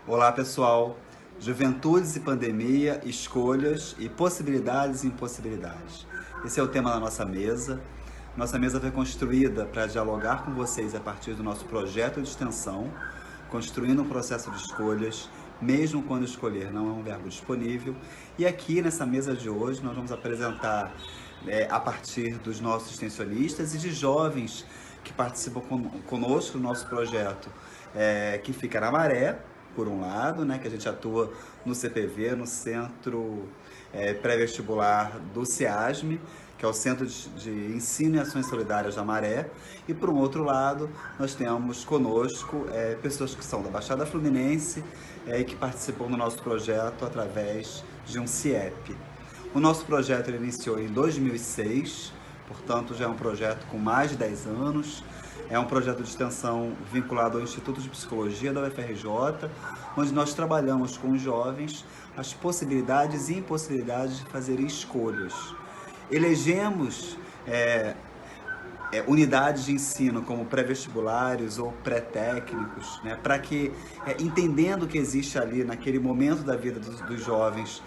Olá, pessoal. Juventudes e pandemia, escolhas e possibilidades e impossibilidades. Esse é o tema da nossa mesa. Nossa mesa foi construída para dialogar com vocês a partir do nosso projeto de extensão, construindo um processo de escolhas, mesmo quando escolher não é um verbo disponível. E aqui nessa mesa de hoje nós vamos apresentar, a partir dos nossos extensionistas e de jovens que participam conosco do nosso projeto, que fica na Maré, por um lado, né, que a gente atua no CPV, no Centro Pré-Vestibular do CEASME, que é o Centro de Ensino e Ações Solidárias da Maré, e por um outro lado, nós temos conosco pessoas que são da Baixada Fluminense e que participam do nosso projeto através de um CIEP. O nosso projeto ele iniciou em 2006, portanto já é um projeto com mais de 10 anos. É um projeto de extensão vinculado ao Instituto de Psicologia da UFRJ, onde nós trabalhamos com os jovens as possibilidades e impossibilidades de fazer escolhas. Elegemos unidades de ensino como pré-vestibulares ou pré-técnicos, né, para que, entendendo que existe ali naquele momento da vida dos jovens,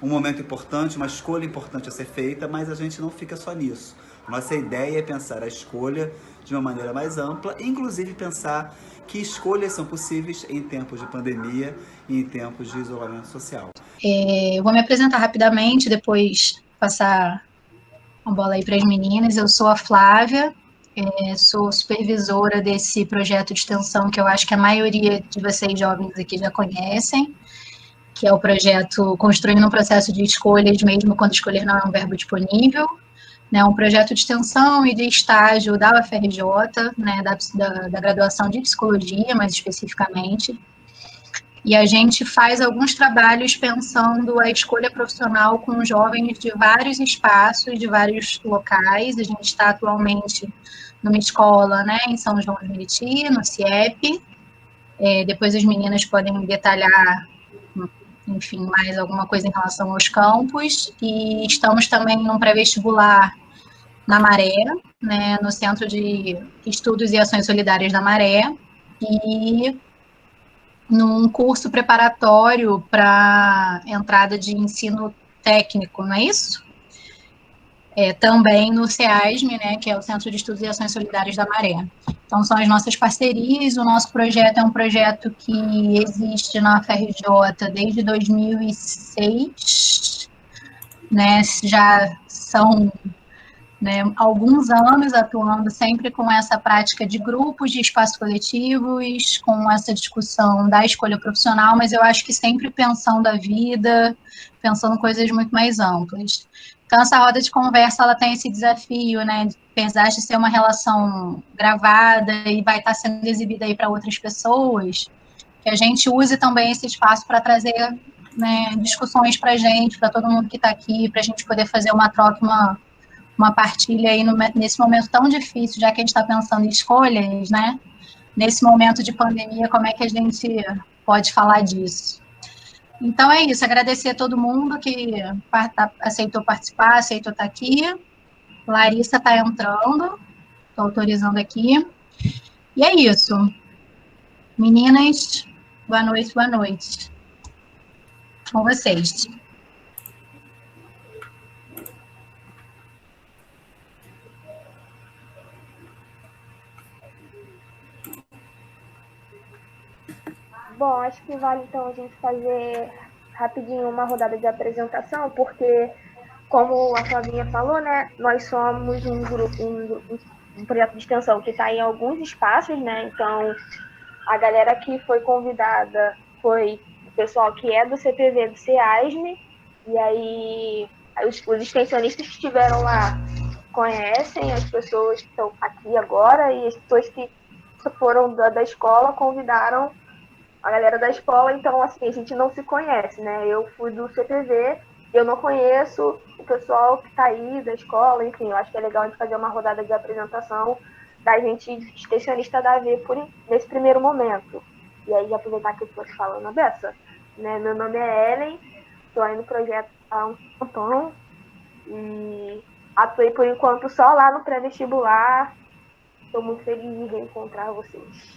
um momento importante, uma escolha importante a ser feita, mas a gente não fica só nisso. Nossa ideia é pensar a escolha de uma maneira mais ampla, inclusive pensar que escolhas são possíveis em tempos de pandemia e em tempos de isolamento social. Eu vou me apresentar rapidamente, depois passar a bola aí para as meninas. Eu sou a Flávia, sou supervisora desse projeto de extensão que eu acho que a maioria de vocês jovens aqui já conhecem, que é o projeto Construindo um Processo de Escolhas, mesmo quando escolher não é um verbo disponível. É um projeto de extensão e de estágio da UFRJ, né, da graduação de psicologia, mais especificamente. E a gente faz alguns trabalhos pensando a escolha profissional com jovens de vários espaços, de vários locais. A gente está atualmente numa escola, né, em São João de Meriti, no CIEP. Depois as meninas podem detalhar, enfim, mais alguma coisa em relação aos campos. E estamos também num pré-vestibular na Maré, né, no Centro de Estudos e Ações Solidárias da Maré. E num curso preparatório para entrada de ensino técnico, não é isso? Também no CEASME, né, que é o Centro de Estudos e Ações Solidárias da Maré. Então, são as nossas parcerias. O nosso projeto é um projeto que existe na UFRJ desde 2006, né, já são, né, alguns anos atuando sempre com essa prática de grupos, de espaços coletivos, com essa discussão da escolha profissional, mas eu acho que sempre pensando a vida, pensando coisas muito mais amplas. Então, essa roda de conversa, ela tem esse desafio, né, apesar de ser uma relação gravada e vai estar sendo exibida aí para outras pessoas, que a gente use também esse espaço para trazer, né, discussões para a gente, para todo mundo que está aqui, para a gente poder fazer uma troca, uma partilha aí nesse momento tão difícil, já que a gente está pensando em escolhas, né? Nesse momento de pandemia, como é que a gente pode falar disso? Então é isso, agradecer a todo mundo que aceitou participar, aceitou estar aqui. Larissa está entrando, estou autorizando aqui. E é isso. Meninas, boa noite, boa noite. Com vocês. Bom, acho que vale então a gente fazer rapidinho uma rodada de apresentação, porque, como a Flavinha falou, né, nós somos um grupo, um projeto de extensão que está em alguns espaços, né, então a galera que foi convidada foi o pessoal que é do CPV do CEASME, e aí os extensionistas que estiveram lá conhecem as pessoas que estão aqui agora, e as pessoas que foram da escola convidaram a galera da escola, então assim, a gente não se conhece, né? Eu fui do CPV, eu não conheço o pessoal que está aí da escola, enfim, eu acho que é legal a gente fazer uma rodada de apresentação da gente extensionista da AV nesse primeiro momento. E aí, aproveitar que eu estou falando a beça, né? Meu nome é Ellen, estou aí no projeto há um tempão e atuei por enquanto só lá no pré-vestibular. Estou muito feliz de reencontrar vocês.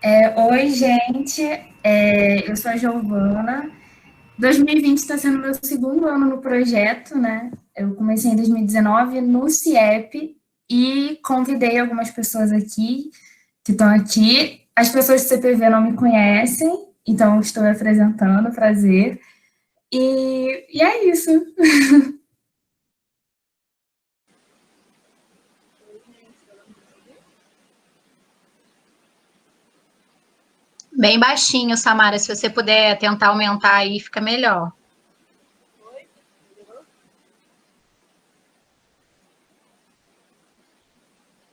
Oi, gente. Eu sou a Giovana. 2020 está sendo meu segundo ano no projeto, né? Eu comecei em 2019 no CIEP e convidei algumas pessoas aqui que estão aqui. As pessoas do CPV não me conhecem, então eu estou me apresentando, prazer. E é isso. Bem baixinho, Samara. Se você puder tentar aumentar aí, fica melhor.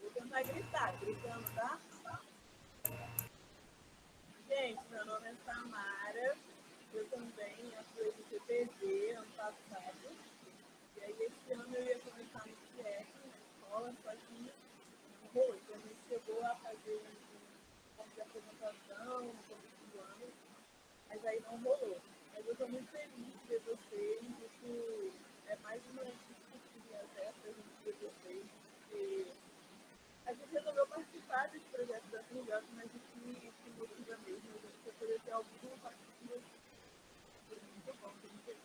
Vou tentar gritar, gritando, tá? Gente, meu nome é Samara. Eu também atuei no CPV ano passado. E aí esse ano eu ia começar no CIEP, na escola, só que não rolou. Então a gente chegou a fazer um ponto de apresentação no começo do ano, mas aí não rolou. Mas eu estou muito feliz de ver vocês. Isso é mais uma disciplina dessa, a gente ver vocês, porque a gente resolveu participar desse projeto da FNJ, mas o que motiva mesmo a gente é poder ter alguma participação. Muito bom, muito feliz.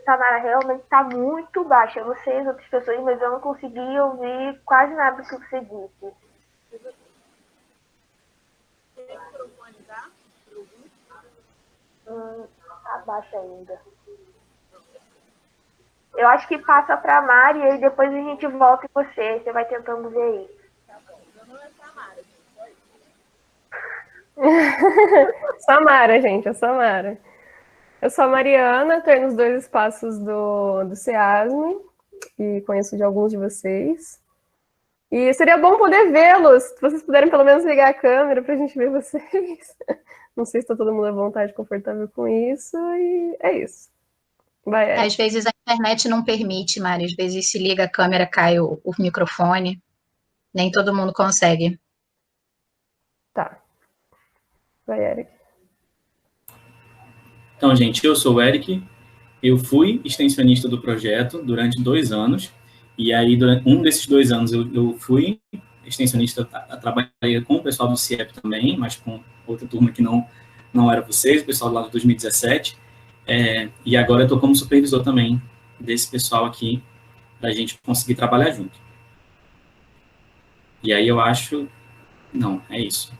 Samara, realmente está muito baixa. Eu não sei as outras pessoas, mas eu não consegui ouvir quase nada do que você disse. Tem microfone, tá? Tá baixa ainda. Eu acho que passa para a Mari e depois a gente volta em você. Você vai tentando ver aí. Tá bom. Meu nome é Samara, gente. Samara, gente, é Samara. Eu sou a Mariana, estou nos 2 espaços do SEASME e conheço de alguns de vocês. E seria bom poder vê-los, se vocês puderem pelo menos ligar a câmera para a gente ver vocês. Não sei se está todo mundo à vontade, confortável com isso, e é isso. Vai, Às vezes a internet não permite, Mari. Às vezes se liga a câmera, cai o microfone. Nem todo mundo consegue. Tá. Vai, Eric. Então, gente, eu sou o Eric, eu fui extensionista do projeto durante 2 anos, e aí, durante um desses 2 anos, eu fui extensionista, trabalhei com o pessoal do CIEP também, mas com outra turma que não era vocês, o pessoal lá de 2017, e agora eu estou como supervisor também desse pessoal aqui, para a gente conseguir trabalhar junto. E aí eu acho... Não, é isso.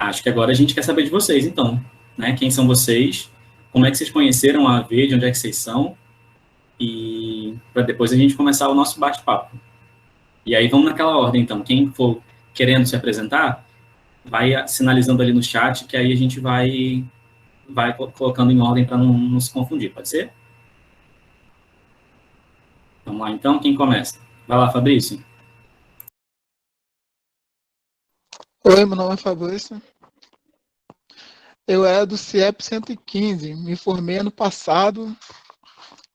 Acho que agora a gente quer saber de vocês, então, né? Quem são vocês? Como é que vocês conheceram a AV? De onde é que vocês são? E para depois a gente começar o nosso bate-papo. E aí vamos naquela ordem, então. Quem for querendo se apresentar, vai sinalizando ali no chat, que aí a gente vai colocando em ordem para não se confundir, pode ser? Vamos lá, então. Quem começa? Vai lá, Fabrício. Oi, meu nome é Fabrício. Eu era do CIEP 115, me formei ano passado,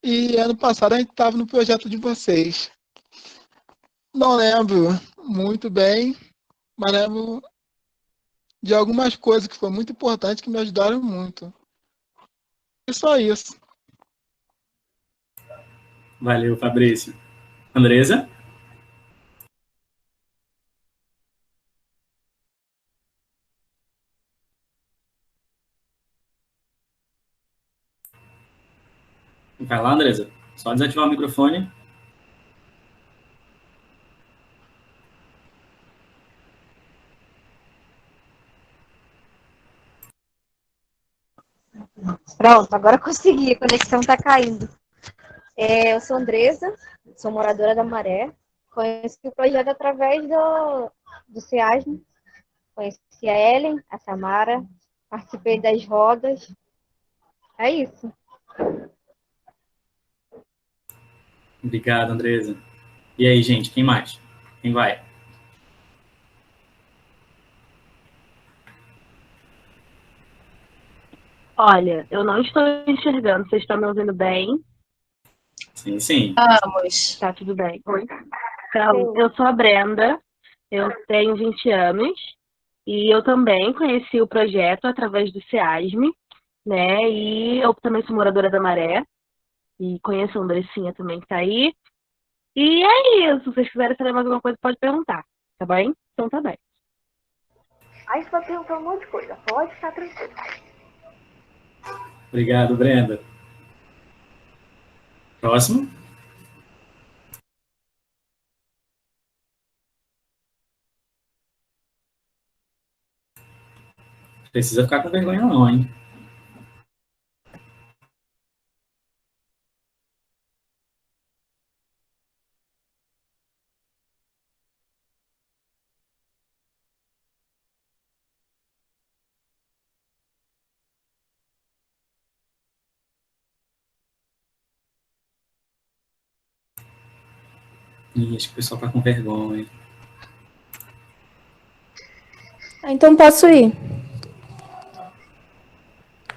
e ano passado a gente estava no projeto de vocês. Não lembro muito bem, mas lembro de algumas coisas que foram muito importantes, que me ajudaram muito. E só isso. Valeu, Fabrício. Andresa? Vai lá, Andresa. Só desativar o microfone. Pronto, agora consegui, a conexão está caindo. Eu sou Andresa, sou moradora da Maré, conheci o projeto através do SEASME, conheci a Ellen, a Samara, participei das rodas, é isso. Obrigado, Andresa. E aí, gente, quem mais? Quem vai? Olha, eu não estou enxergando. Vocês estão me ouvindo bem? Sim, sim. Vamos. Tá tudo bem. Então, eu sou a Brenda, eu tenho 20 anos e eu também conheci o projeto através do SEASME, né? E eu também sou moradora da Maré e conheço a Andressinha também que tá aí. E é isso. Se vocês quiserem saber mais alguma coisa, pode perguntar. Tá bem? Então tá bem. A gente vai perguntar um monte de coisa. Pode ficar tranquilo. Obrigado, Brenda. Próximo. Precisa ficar com vergonha não, hein? Ih, acho que o pessoal tá com vergonha. Então posso ir.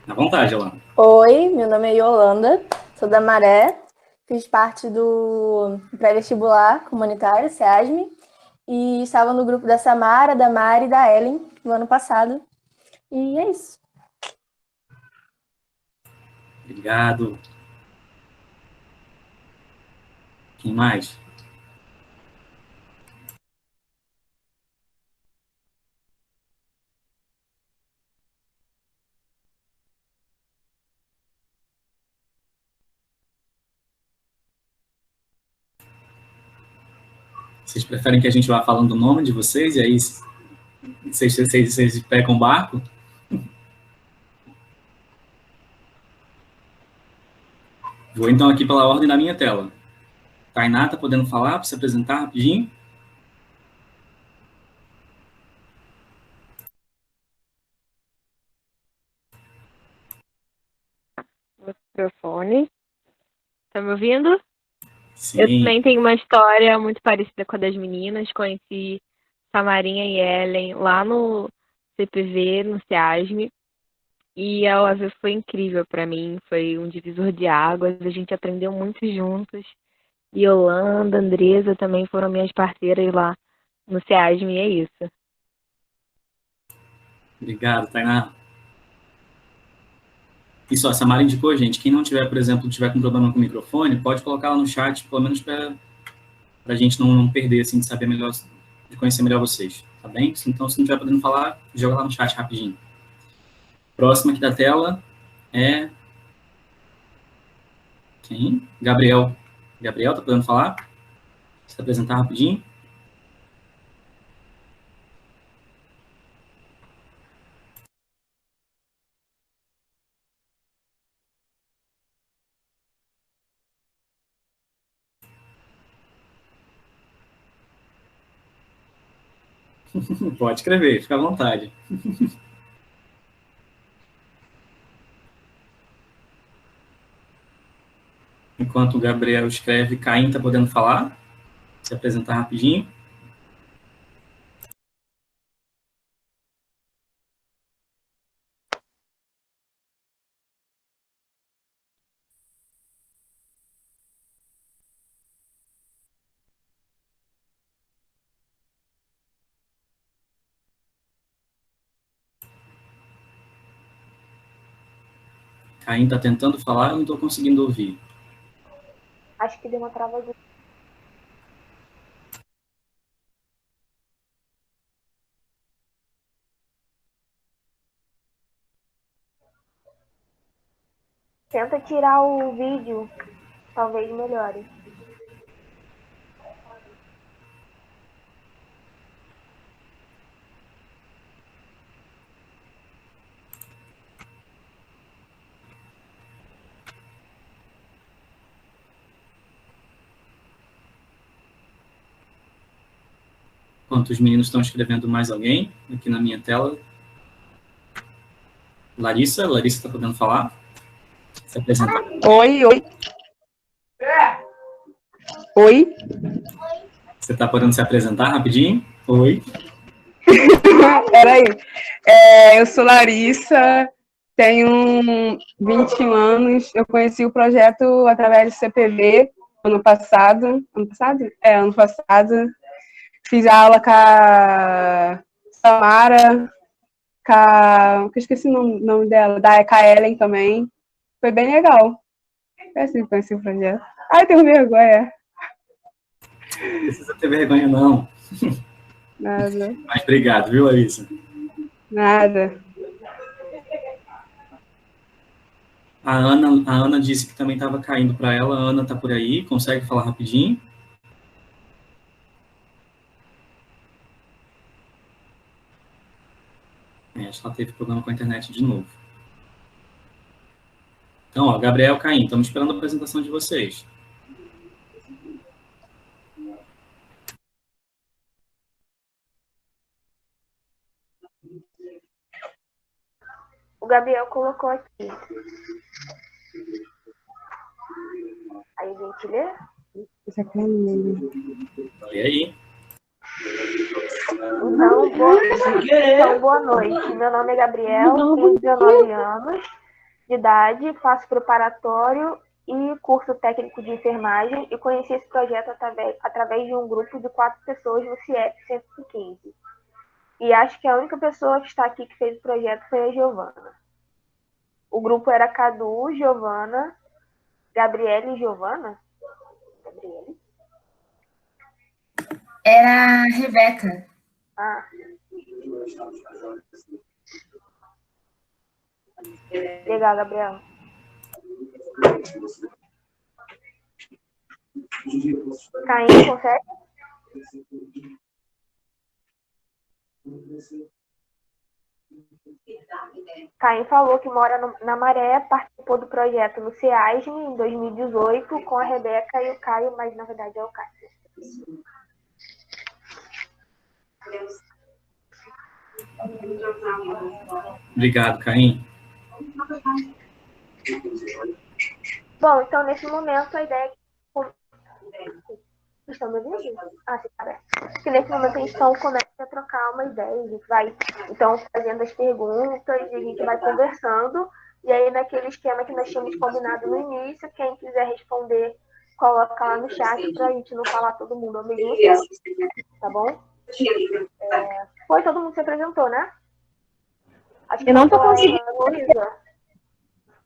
À vontade, Alana. Oi, meu nome é Yolanda, sou da Maré, fiz parte do pré-vestibular comunitário, SEASME, e estava no grupo da Samara, da Mari e da Ellen no ano passado. E é isso. Obrigado. Quem mais? Vocês preferem que a gente vá falando o nome de vocês e aí vocês pegam o barco? Vou então aqui pela ordem da minha tela. Tainá, tá podendo falar para se apresentar rapidinho? Microfone. Tá me ouvindo? Sim. Eu também tenho uma história muito parecida com a das meninas. Conheci Samarinha e Ellen lá no CPV, no SEASME. E a UAV foi incrível para mim. Foi um divisor de águas. A gente aprendeu muito juntos. E Yolanda, Andresa também foram minhas parceiras lá no SEASME. E é isso. Obrigado, Tainá. Isso, a Samara indicou, gente, quem não tiver, por exemplo, tiver com problema com o microfone, pode colocar lá no chat, pelo menos para a gente não perder, assim, de saber melhor, de conhecer melhor vocês, tá bem? Então, se não estiver podendo falar, joga lá no chat rapidinho. Próximo aqui da tela é... Quem? Gabriel. Gabriel, tá podendo falar? Se apresentar rapidinho. Pode escrever, fica à vontade. Enquanto o Gabriel escreve, Caim tá podendo falar? Se apresentar rapidinho. Caim tá tentando falar, eu não tô conseguindo ouvir. Acho que deu uma travadinha. Tenta tirar o vídeo, talvez melhore. Enquanto os meninos estão escrevendo mais alguém, aqui na minha tela. Larissa está podendo falar? Se apresentar. Oi. Oi. Você está podendo se apresentar rapidinho? Oi. Peraí. Eu sou Larissa, tenho 21 anos. Eu conheci o projeto através do CPV ano passado. Ano passado? Ano passado. Fiz aula com a Samara, eu esqueci o nome dela, da Ellen também. Foi bem legal. É assim que conheci o projeto. Ai, tenho vergonha. Não precisa ter vergonha, não. Nada. Mas obrigado, viu, Larissa? Nada. A Ana disse que também estava caindo para ela. A Ana está por aí, consegue falar rapidinho? Acho que ela teve problema com a internet de novo. Então, ó, Gabriel, Caim, estamos esperando a apresentação de vocês. O Gabriel colocou aqui. Aí a gente lê? E aí? Então, boa noite. Meu nome é Gabriel, tenho 19 anos de idade, faço preparatório e curso técnico de enfermagem e conheci esse projeto através de um grupo de 4 pessoas no CIEP 115. E acho que a única pessoa que está aqui que fez o projeto foi a Giovana. O grupo era Cadu, Giovana, Gabriele e Giovana? Gabriele? Era a Rebeca. Ah. Legal, Gabriel. Caim, consegue? Caim falou que mora na Maré, participou do projeto no SEASM em 2018 com a Rebeca e o Caio, mas na verdade é o Caio. Obrigado, Caim. Bom, então nesse momento a ideia é que... Estão me ouvindo? Ah, sim, tá bem. Que nesse momento a gente então começa a trocar uma ideia, a gente vai então fazendo as perguntas e a gente vai conversando. E aí naquele esquema que nós tínhamos combinado no início, quem quiser responder, coloca lá no chat pra gente não falar todo mundo ao mesmo tempo. Tá bom? Foi, todo mundo se apresentou, né? Eu não tô conseguindo.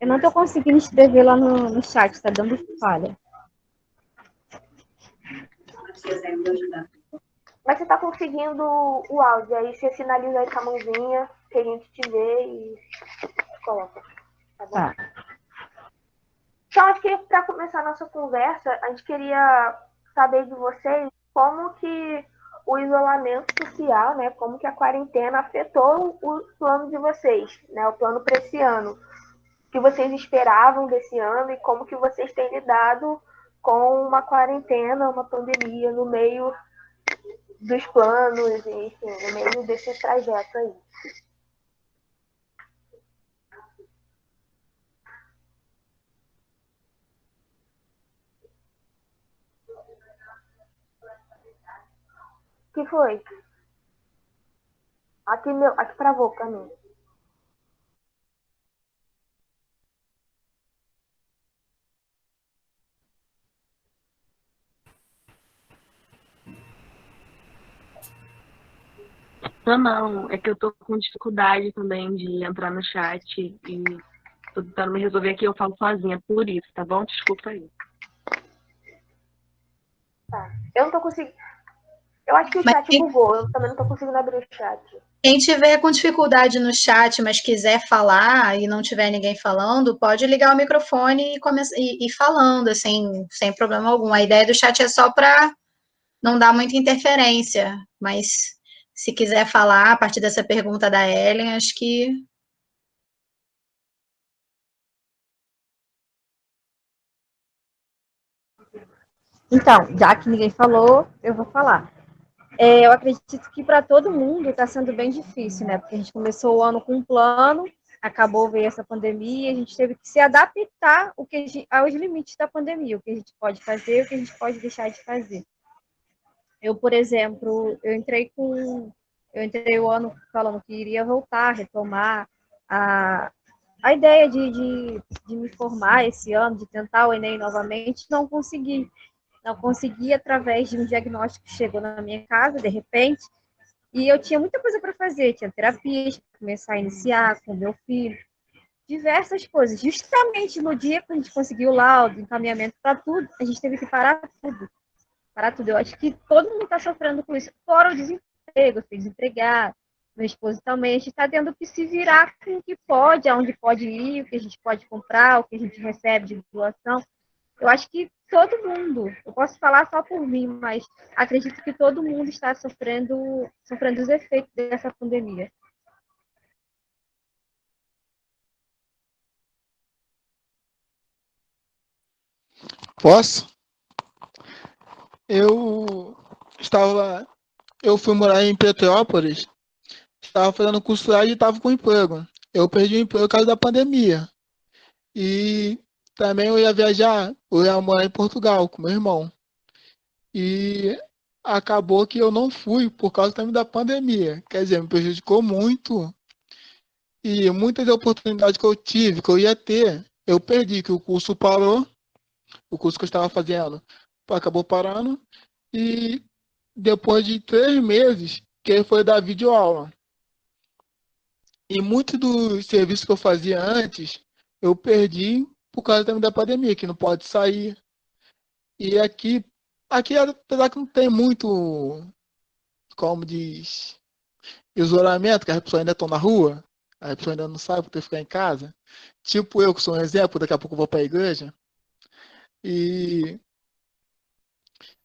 Eu não tô conseguindo escrever lá no chat, tá dando falha. Mas você tá conseguindo o áudio, aí você sinaliza aí com a mãozinha, que a gente te vê e coloca. Tá bom? Tá. Então, acho que para começar a nossa conversa, a gente queria saber de vocês como que o isolamento social, né, como que a quarentena afetou o plano de vocês, né, o plano para esse ano. O que vocês esperavam desse ano e como que vocês têm lidado com uma quarentena, uma pandemia no meio dos planos e, enfim, no meio desse trajeto aí. O que foi? Aqui travou pra mim. Não, é que eu tô com dificuldade também de entrar no chat e tô tentando me resolver aqui, eu falo sozinha, por isso, tá bom? Desculpa aí. Tá. Eu não tô conseguindo. Eu acho que o chat bugou, eu também não tô conseguindo abrir o chat. Quem tiver com dificuldade no chat, mas quiser falar e não tiver ninguém falando, pode ligar o microfone e ir falando, assim, sem problema algum. A ideia do chat é só para não dar muita interferência, mas se quiser falar a partir dessa pergunta da Ellen, acho que... Então, já que ninguém falou, eu vou falar. Eu acredito que para todo mundo está sendo bem difícil, né? Porque a gente começou o ano com um plano, acabou veio essa pandemia, a gente teve que se adaptar aos limites da pandemia, o que a gente pode fazer, o que a gente pode deixar de fazer. Eu, por exemplo, eu entrei o ano falando que iria voltar, retomar a ideia de me formar esse ano, de tentar o Enem novamente, não consegui. Não consegui através de um diagnóstico que chegou na minha casa, de repente, e eu tinha muita coisa para fazer, tinha terapias, começar a iniciar com meu filho, diversas coisas. Justamente no dia que a gente conseguiu o laudo, encaminhamento para tudo, a gente teve que parar tudo. parar tudo. Eu acho que todo mundo está sofrendo com isso, fora o desemprego, ser desempregado. Meu esposo também, a gente está tendo que se virar com o que pode, aonde pode ir, o que a gente pode comprar, o que a gente recebe de doação. Eu acho que todo mundo, eu posso falar só por mim, mas acredito que todo mundo está sofrendo os efeitos dessa pandemia. Posso? Eu eu fui morar em Petrópolis, estava fazendo curso lá e estava com emprego. Eu perdi o emprego por causa da pandemia. E também eu ia viajar, eu ia morar em Portugal com meu irmão. E acabou que eu não fui por causa também da pandemia. Quer dizer, me prejudicou muito. E muitas oportunidades que eu tive, que eu ia ter, eu perdi, que o curso parou, o curso que eu estava fazendo acabou parando. E depois de 3 meses, que foi dar videoaula. E muitos dos serviços que eu fazia antes, eu perdi por causa também da pandemia, que não pode sair. E aqui apesar que não tem muito, como diz, isolamento, que as pessoas ainda estão na rua, as pessoas ainda não sabem por ter que ficar em casa. Tipo eu, que sou um exemplo, daqui a pouco eu vou para a igreja. E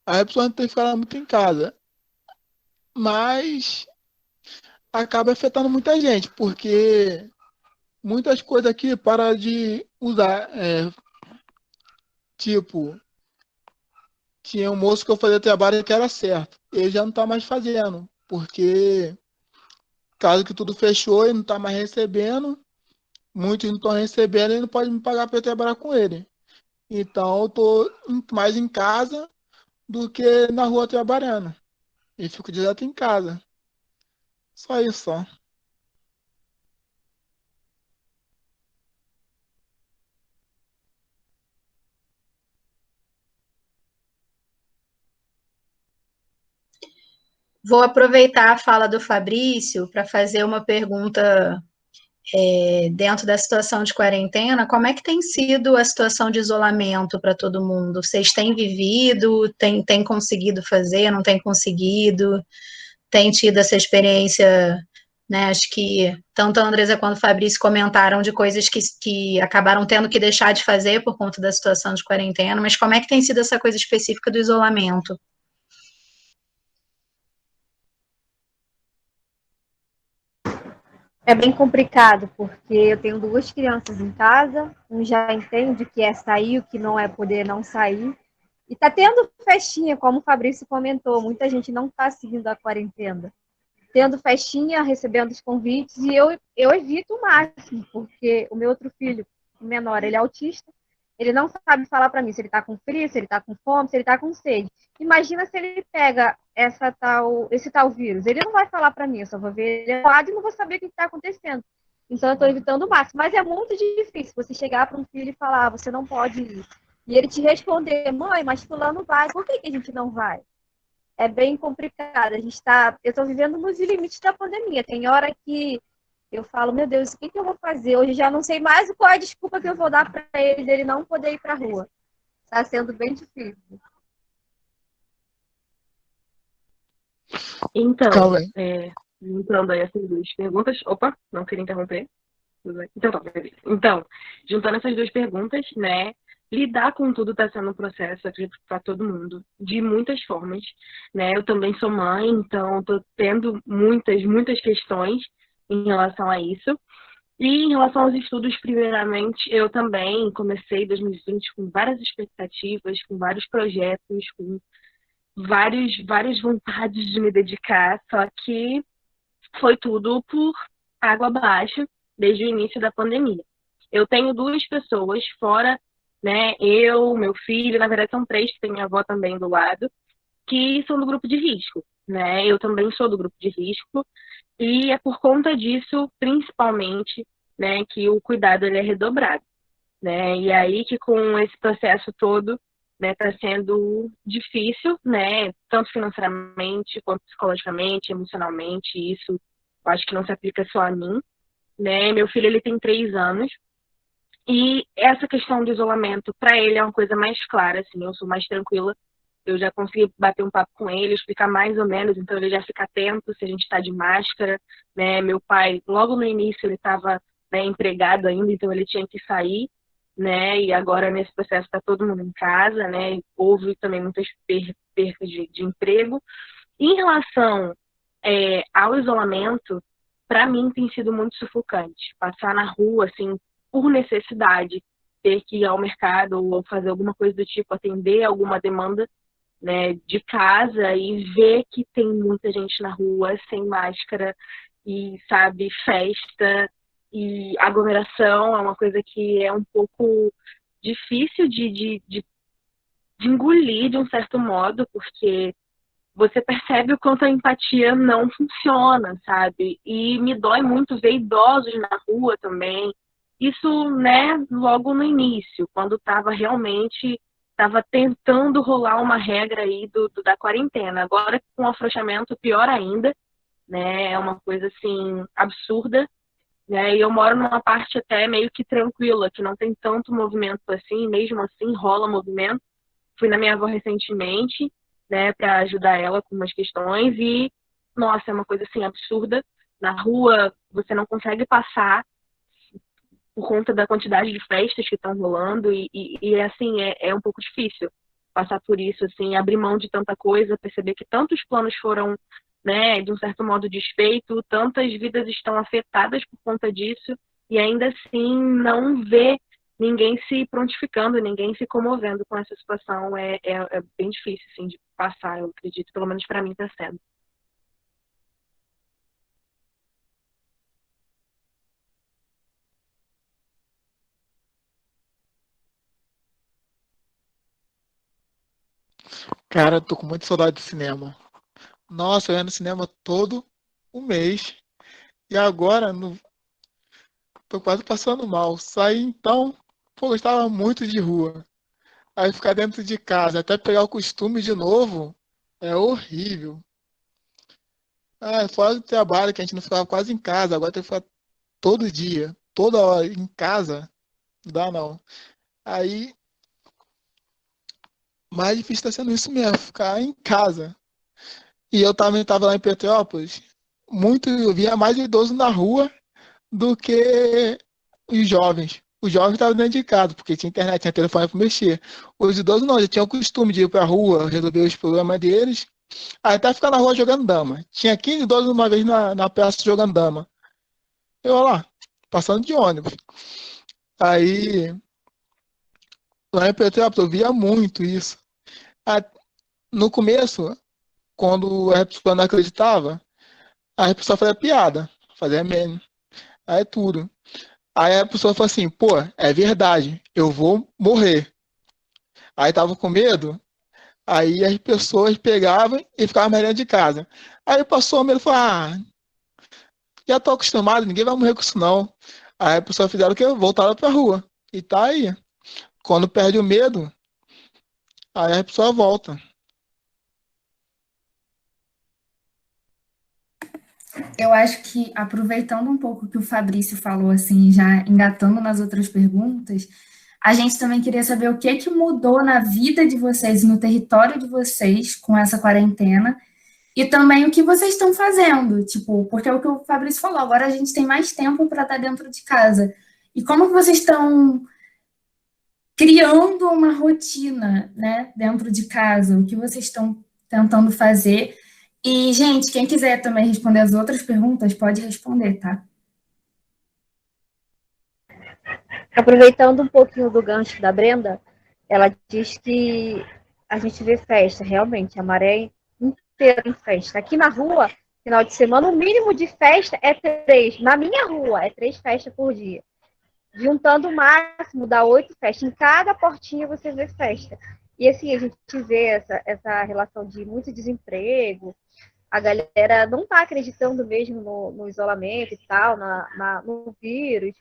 as pessoas não têm que ficar muito em casa. Mas acaba afetando muita gente, porque muitas coisas aqui para de usar. Tipo, tinha um moço que eu fazia trabalho que era certo. Ele já não está mais fazendo, porque caso que tudo fechou, ele não está mais recebendo. Muitos não estão recebendo e não pode me pagar para eu trabalhar com ele. Então eu estou mais em casa do que na rua trabalhando. E fico direto em casa. Só isso, só. Vou aproveitar a fala do Fabrício para fazer uma pergunta dentro da situação de quarentena. Como é que tem sido a situação de isolamento para todo mundo? Vocês têm vivido, têm conseguido fazer, não têm conseguido? Tem tido essa experiência, né? Acho que tanto a Andresa quanto o Fabrício comentaram de coisas que acabaram tendo que deixar de fazer por conta da situação de quarentena, mas como é que tem sido essa coisa específica do isolamento? É bem complicado, porque eu tenho 2 crianças em casa, um já entende o que é sair, o que não é poder não sair. E tá tendo festinha, como o Fabrício comentou, muita gente não está seguindo a quarentena. Tendo festinha, recebendo os convites, e eu evito o máximo, porque o meu outro filho, o menor, ele é autista, ele não sabe falar para mim se ele está com frio, se ele está com fome, se ele está com sede. Imagina se ele pega esse tal vírus. Ele não vai falar para mim, eu só vou ver ele lado e não vou saber o que está acontecendo. Então, eu estou evitando o máximo. Mas é muito difícil você chegar para um filho e falar, você não pode ir. E ele te responder, mãe, mas fulano vai, por que a gente não vai? É bem complicado. Eu estou vivendo nos limites da pandemia. Tem hora que eu falo, meu Deus, o que eu vou fazer? Hoje já não sei mais qual é a desculpa que eu vou dar para ele dele não poder ir para a rua. Está sendo bem difícil. Então, Calma aí. juntando aí essas 2 perguntas. Opa, não queria interromper. Tudo bem. Então, beleza. Então, juntando essas 2 perguntas, né? Lidar com tudo está sendo um processo, acredito, para todo mundo, de muitas formas, né? Eu também sou mãe, então estou tendo muitas questões em relação a isso. E em relação aos estudos, primeiramente, eu também comecei 2020 com várias expectativas, com vários projetos, com várias vontades de me dedicar, só que foi tudo por água abaixo desde o início da pandemia. Eu tenho 2 pessoas fora, né? Eu, meu filho, na verdade são 3, que tem minha avó também do lado, que são do grupo de risco, né? Eu também sou do grupo de risco e é por conta disso, principalmente, né, que o cuidado ele é redobrado, né? E aí que com esse processo todo, né, está sendo difícil, né, tanto financeiramente quanto psicologicamente, emocionalmente. Isso eu acho que não se aplica só a mim, né? Meu filho ele tem 3 anos e essa questão do isolamento para ele é uma coisa mais clara, assim, eu sou mais tranquila eu já consegui bater um papo com ele, explicar mais ou menos, então ele já fica atento se a gente está de máscara, né? Meu pai, logo no início, ele estava, né, empregado ainda, então ele tinha que sair, né? E agora nesse processo está todo mundo em casa, né? Houve também muitas percas de emprego. Em relação ao isolamento, para mim tem sido muito sufocante. Passar na rua, assim, por necessidade, ter que ir ao mercado ou fazer alguma coisa do tipo, atender alguma demanda, né, de casa e ver que tem muita gente na rua sem máscara e, sabe, festa e aglomeração é uma coisa que é um pouco difícil de engolir de um certo modo, porque você percebe o quanto a empatia não funciona, sabe? E me dói muito ver idosos na rua também. Isso, né, logo no início, quando estava tentando rolar uma regra aí da quarentena. Agora, com o afrouxamento, pior ainda, né? É uma coisa, assim, absurda. Né? E eu moro numa parte até meio que tranquila, que não tem tanto movimento assim, mesmo assim rola movimento. Fui na minha avó recentemente, né, para ajudar ela com umas questões e, nossa, é uma coisa assim absurda. Na rua você não consegue passar por conta da quantidade de festas que estão rolando e assim, é um pouco difícil passar por isso, assim, abrir mão de tanta coisa, perceber que tantos planos foram, né, de um certo modo desfeito, tantas vidas estão afetadas por conta disso e ainda assim não ver ninguém se prontificando, ninguém se comovendo com essa situação é bem difícil, assim, de passar, eu acredito, pelo menos para mim está sendo. Cara, eu tô com muita saudade de cinema. Nossa, eu ia no cinema todo o mês. E agora, tô quase passando mal. Saí então, pô, eu gostava muito de rua. Aí ficar dentro de casa, até pegar o costume de novo, é horrível. Ah, fora do trabalho, que a gente não ficava quase em casa, agora tem que ficar todo dia, toda hora em casa, não dá não. Aí, mais difícil tá sendo isso mesmo, ficar em casa. E eu também estava lá em Petrópolis, eu via mais idoso na rua do que os jovens. Os jovens estavam dentro de casa, porque tinha internet, tinha telefone para mexer. Os idosos não, já tinham o costume de ir para a rua, resolver os problemas deles, aí até ficar na rua jogando dama. Tinha 15 idosos uma vez na praça jogando dama. Eu lá, passando de ônibus. Aí, lá em Petrópolis, eu via muito isso. Ah, no começo, quando a pessoa não acreditava, aí a pessoa fazia piada, fazia meme, aí tudo. Aí a pessoa falou assim, pô, é verdade, eu vou morrer. Aí tava com medo, aí as pessoas pegavam e ficavam mais dentro de casa. Aí passou o medo e falou, ah, já tô acostumado, ninguém vai morrer com isso não. Aí a pessoa fizeram o quê? Voltaram pra rua. E tá aí. Quando perde o medo, aí a pessoa volta. Eu acho que, aproveitando um pouco que o Fabrício falou, assim, já engatando nas outras perguntas, a gente também queria saber o que mudou na vida de vocês, no território de vocês, com essa quarentena, e também o que vocês estão fazendo, tipo, porque é o que o Fabrício falou, agora a gente tem mais tempo para estar dentro de casa. E como que vocês estão criando uma rotina, né, dentro de casa? O que vocês estão tentando fazer? E, gente, quem quiser também responder as outras perguntas, pode responder, tá? Aproveitando um pouquinho do gancho da Brenda, ela diz que a gente vê festa, realmente, a Maré inteira em festa. Aqui na rua, final de semana, o mínimo de festa é 3. Na minha rua, é 3 festas por dia. Juntando o máximo, dá 8 festas. Em cada portinha você vê festa. E assim, a gente vê essa relação de muito desemprego, a galera não está acreditando mesmo no isolamento e tal, no vírus.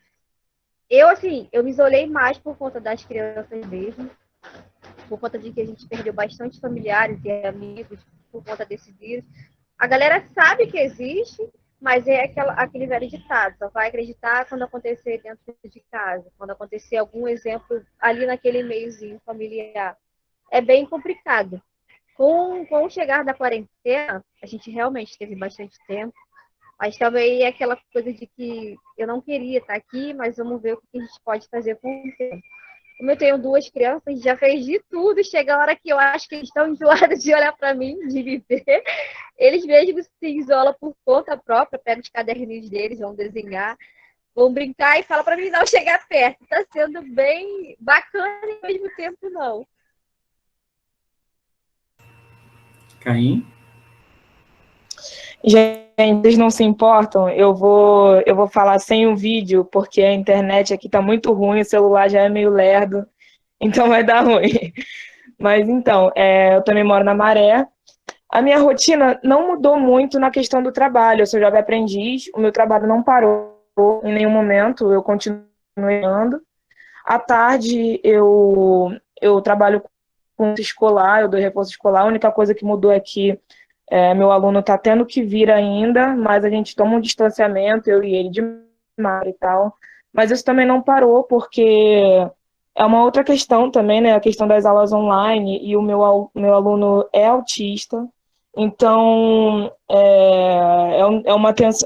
Eu me isolei mais por conta das crianças mesmo, por conta de que a gente perdeu bastante familiares e amigos por conta desse vírus. A galera sabe que existe, mas é aquele velho ditado, só vai acreditar quando acontecer dentro de casa, quando acontecer algum exemplo ali naquele meiozinho familiar. É bem complicado. Com o chegar da quarentena, a gente realmente teve bastante tempo, mas também é aquela coisa de que eu não queria estar aqui, mas vamos ver o que a gente pode fazer com o tempo. Como eu tenho duas crianças, a gente já fez de tudo, chega a hora que eu acho que eles estão enjoados de olhar para mim, de me ver. Eles mesmos se isolam por conta própria, pegam os caderninhos deles, vão desenhar, vão brincar e falam para mim não chegar perto. Está sendo bem bacana e ao mesmo tempo não. Caim? Gente, eles não se importam, eu vou falar sem o vídeo, porque a internet aqui tá muito ruim, o celular já é meio lerdo, então vai dar ruim. Mas então, eu também moro na Maré. A minha rotina não mudou muito na questão do trabalho, eu sou jovem aprendiz, o meu trabalho não parou em nenhum momento, eu continuo indo. À tarde, eu trabalho com escolar, eu dou reforço escolar, a única coisa que mudou é que meu aluno está tendo que vir ainda, mas a gente toma um distanciamento, eu e ele, de mar e tal. Mas isso também não parou, porque é uma outra questão também, né? A questão das aulas online, e o meu aluno é autista, então é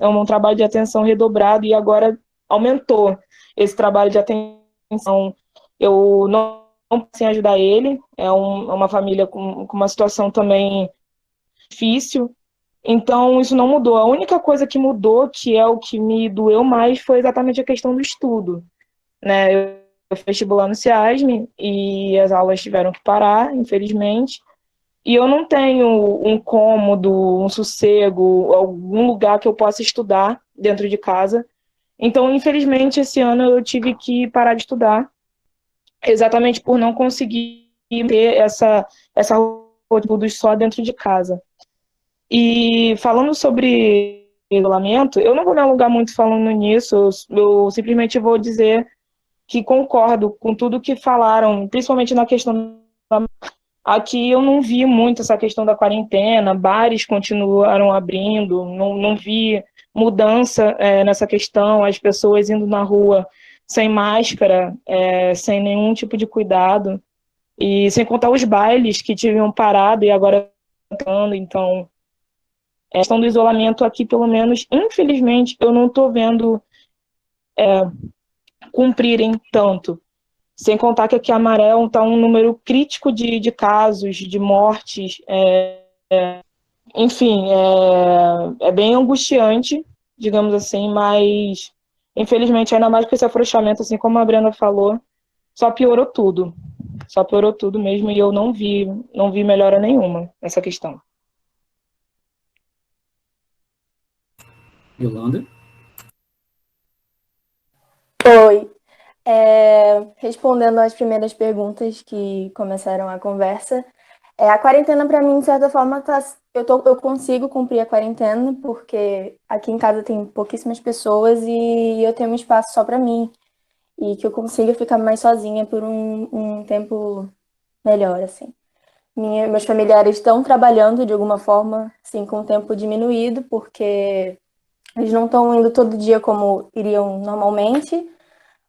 um trabalho de atenção redobrado, e agora aumentou esse trabalho de atenção. Eu não posso ajudar ele, é uma família com uma situação também difícil, então isso não mudou. A única coisa que mudou, que é o que me doeu mais, foi exatamente a questão do estudo, né? Eu fiz vestibular no CIASM e as aulas tiveram que parar, infelizmente, e eu não tenho um cômodo, um sossego, algum lugar que eu possa estudar dentro de casa. Então, infelizmente, esse ano eu tive que parar de estudar, exatamente por não conseguir ter essa rotina só dentro de casa. E falando sobre isolamento, eu não vou me alongar muito falando nisso, eu simplesmente vou dizer que concordo com tudo que falaram, principalmente na questão da... Aqui eu não vi muito essa questão da quarentena, bares continuaram abrindo, não vi mudança nessa questão, as pessoas indo na rua sem máscara, sem nenhum tipo de cuidado, e sem contar os bailes que tinham parado e agora estão. Então, a questão do isolamento aqui, pelo menos, infelizmente, eu não estou vendo cumprirem tanto. Sem contar que aqui a Maré está um número crítico de casos, de mortes. Enfim, é bem angustiante, digamos assim, mas, infelizmente, ainda mais com esse afrouxamento, assim como a Brenda falou, só piorou tudo. Só piorou tudo mesmo, e eu não vi melhora nenhuma nessa questão. Yolanda? Oi. Respondendo às primeiras perguntas que começaram a conversa, a quarentena, para mim, de certa forma, eu consigo cumprir a quarentena, porque aqui em casa tem pouquíssimas pessoas e eu tenho um espaço só para mim, e que eu consiga ficar mais sozinha por um tempo melhor, assim. Meus familiares estão trabalhando de alguma forma, assim, com o tempo diminuído, porque eles não estão indo todo dia como iriam normalmente,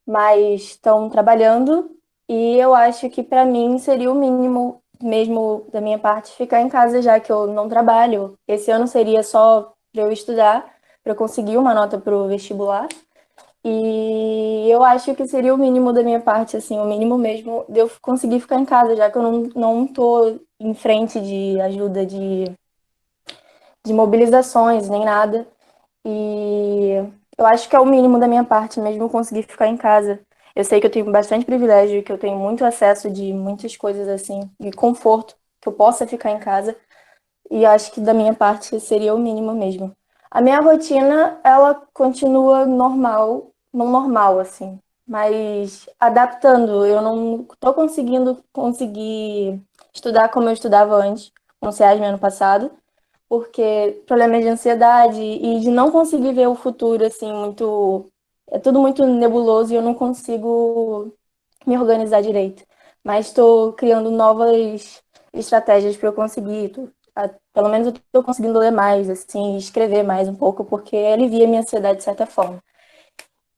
mas estão trabalhando, e eu acho que para mim seria o mínimo mesmo da minha parte ficar em casa, já que eu não trabalho. Esse ano seria só para eu estudar, para eu conseguir uma nota para o vestibular, e eu acho que seria o mínimo da minha parte, assim, o mínimo mesmo de eu conseguir ficar em casa, já que eu não tô em frente de ajuda de mobilizações nem nada, e eu acho que é o mínimo da minha parte mesmo conseguir ficar em casa. Eu sei que eu tenho bastante privilégio, que eu tenho muito acesso de muitas coisas assim, de conforto, que eu possa ficar em casa. E acho que da minha parte seria o mínimo mesmo. A minha rotina, ela continua normal, não normal assim, mas adaptando. Eu não tô conseguir estudar como eu estudava antes, no CIASM ano passado, porque problemas de ansiedade e de não conseguir ver o futuro, assim, é tudo muito nebuloso e eu não consigo me organizar direito. Mas estou criando novas estratégias para eu conseguir, pelo menos eu estou conseguindo ler mais, assim, escrever mais um pouco, porque alivia a minha ansiedade de certa forma.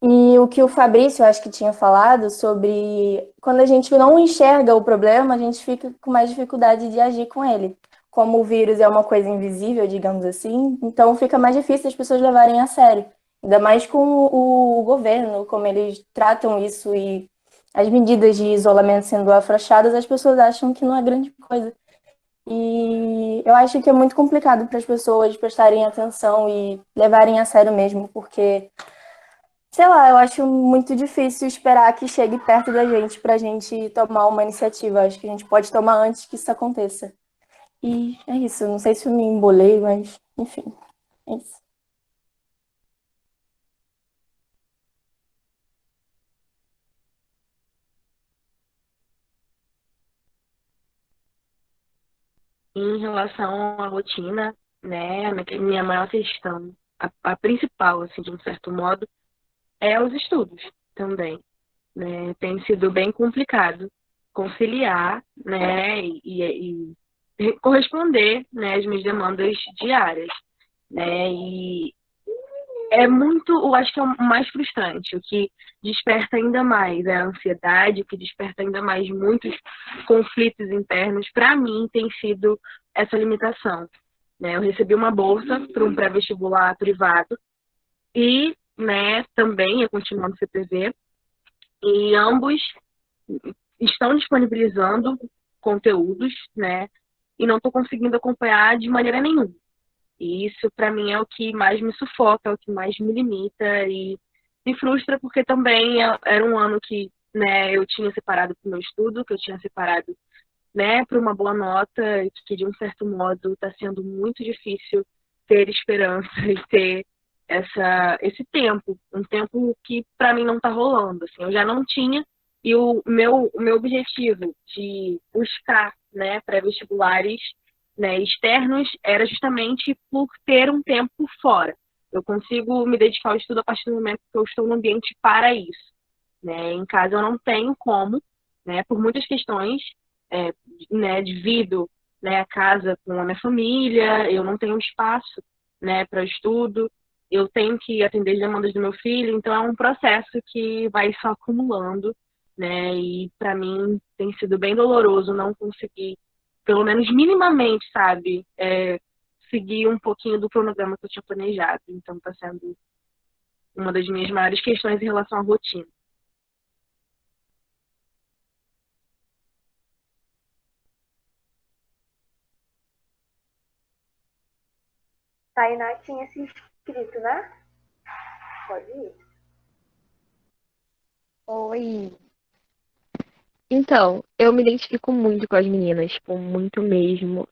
E o que o Fabrício, eu acho que tinha falado sobre quando a gente não enxerga o problema, a gente fica com mais dificuldade de agir com ele. como o vírus é uma coisa invisível, digamos assim, então fica mais difícil as pessoas levarem a sério. Ainda mais com o governo, como eles tratam isso e as medidas de isolamento sendo afrouxadas, as pessoas acham que não é grande coisa. E eu acho que é muito complicado para as pessoas prestarem atenção e levarem a sério mesmo, porque, sei lá, eu acho muito difícil esperar que chegue perto da gente para a gente tomar uma iniciativa. Acho que a gente pode tomar antes que isso aconteça. E é isso. Não sei se eu me embolei, mas enfim, é isso. Em relação à rotina, né, a minha maior questão, a principal, assim, de um certo modo, é os estudos também, né? Tem sido bem complicado conciliar, né, e corresponder, né, às minhas demandas diárias, né? E é muito, eu acho que é o mais frustrante, o que desperta ainda mais a ansiedade, o que desperta ainda mais muitos conflitos internos, para mim tem sido essa limitação, né? Eu recebi uma bolsa para um pré-vestibular privado e, né, também eu continuo no CPV, e ambos estão disponibilizando conteúdos, né? E não estou conseguindo acompanhar de maneira nenhuma. E isso, para mim, é o que mais me sufoca, é o que mais me limita e me frustra, porque também era um ano que, né, eu tinha separado para o meu estudo, que eu tinha separado, né, para uma boa nota, e que, de um certo modo, está sendo muito difícil ter esperança e ter esse tempo, um tempo que, para mim, não está rolando. Assim, eu já não tinha, e o meu objetivo de buscar, né, pré-vestibulares, né, externos era justamente por ter um tempo fora. Eu consigo me dedicar ao estudo a partir do momento que eu estou no ambiente para isso, né? Em casa eu não tenho como, né, por muitas questões, né, devido, né, a casa com a minha família, eu não tenho espaço, né, para estudo, eu tenho que atender as demandas do meu filho, então é um processo que vai só acumulando, né? E para mim tem sido bem doloroso não conseguir, pelo menos minimamente, sabe, seguir um pouquinho do cronograma que eu tinha planejado. Então está sendo uma das minhas maiores questões em relação à rotina. Tainá tinha se inscrito, né? Pode ir. Oi. Então, eu me identifico muito com as meninas, tipo, muito mesmo.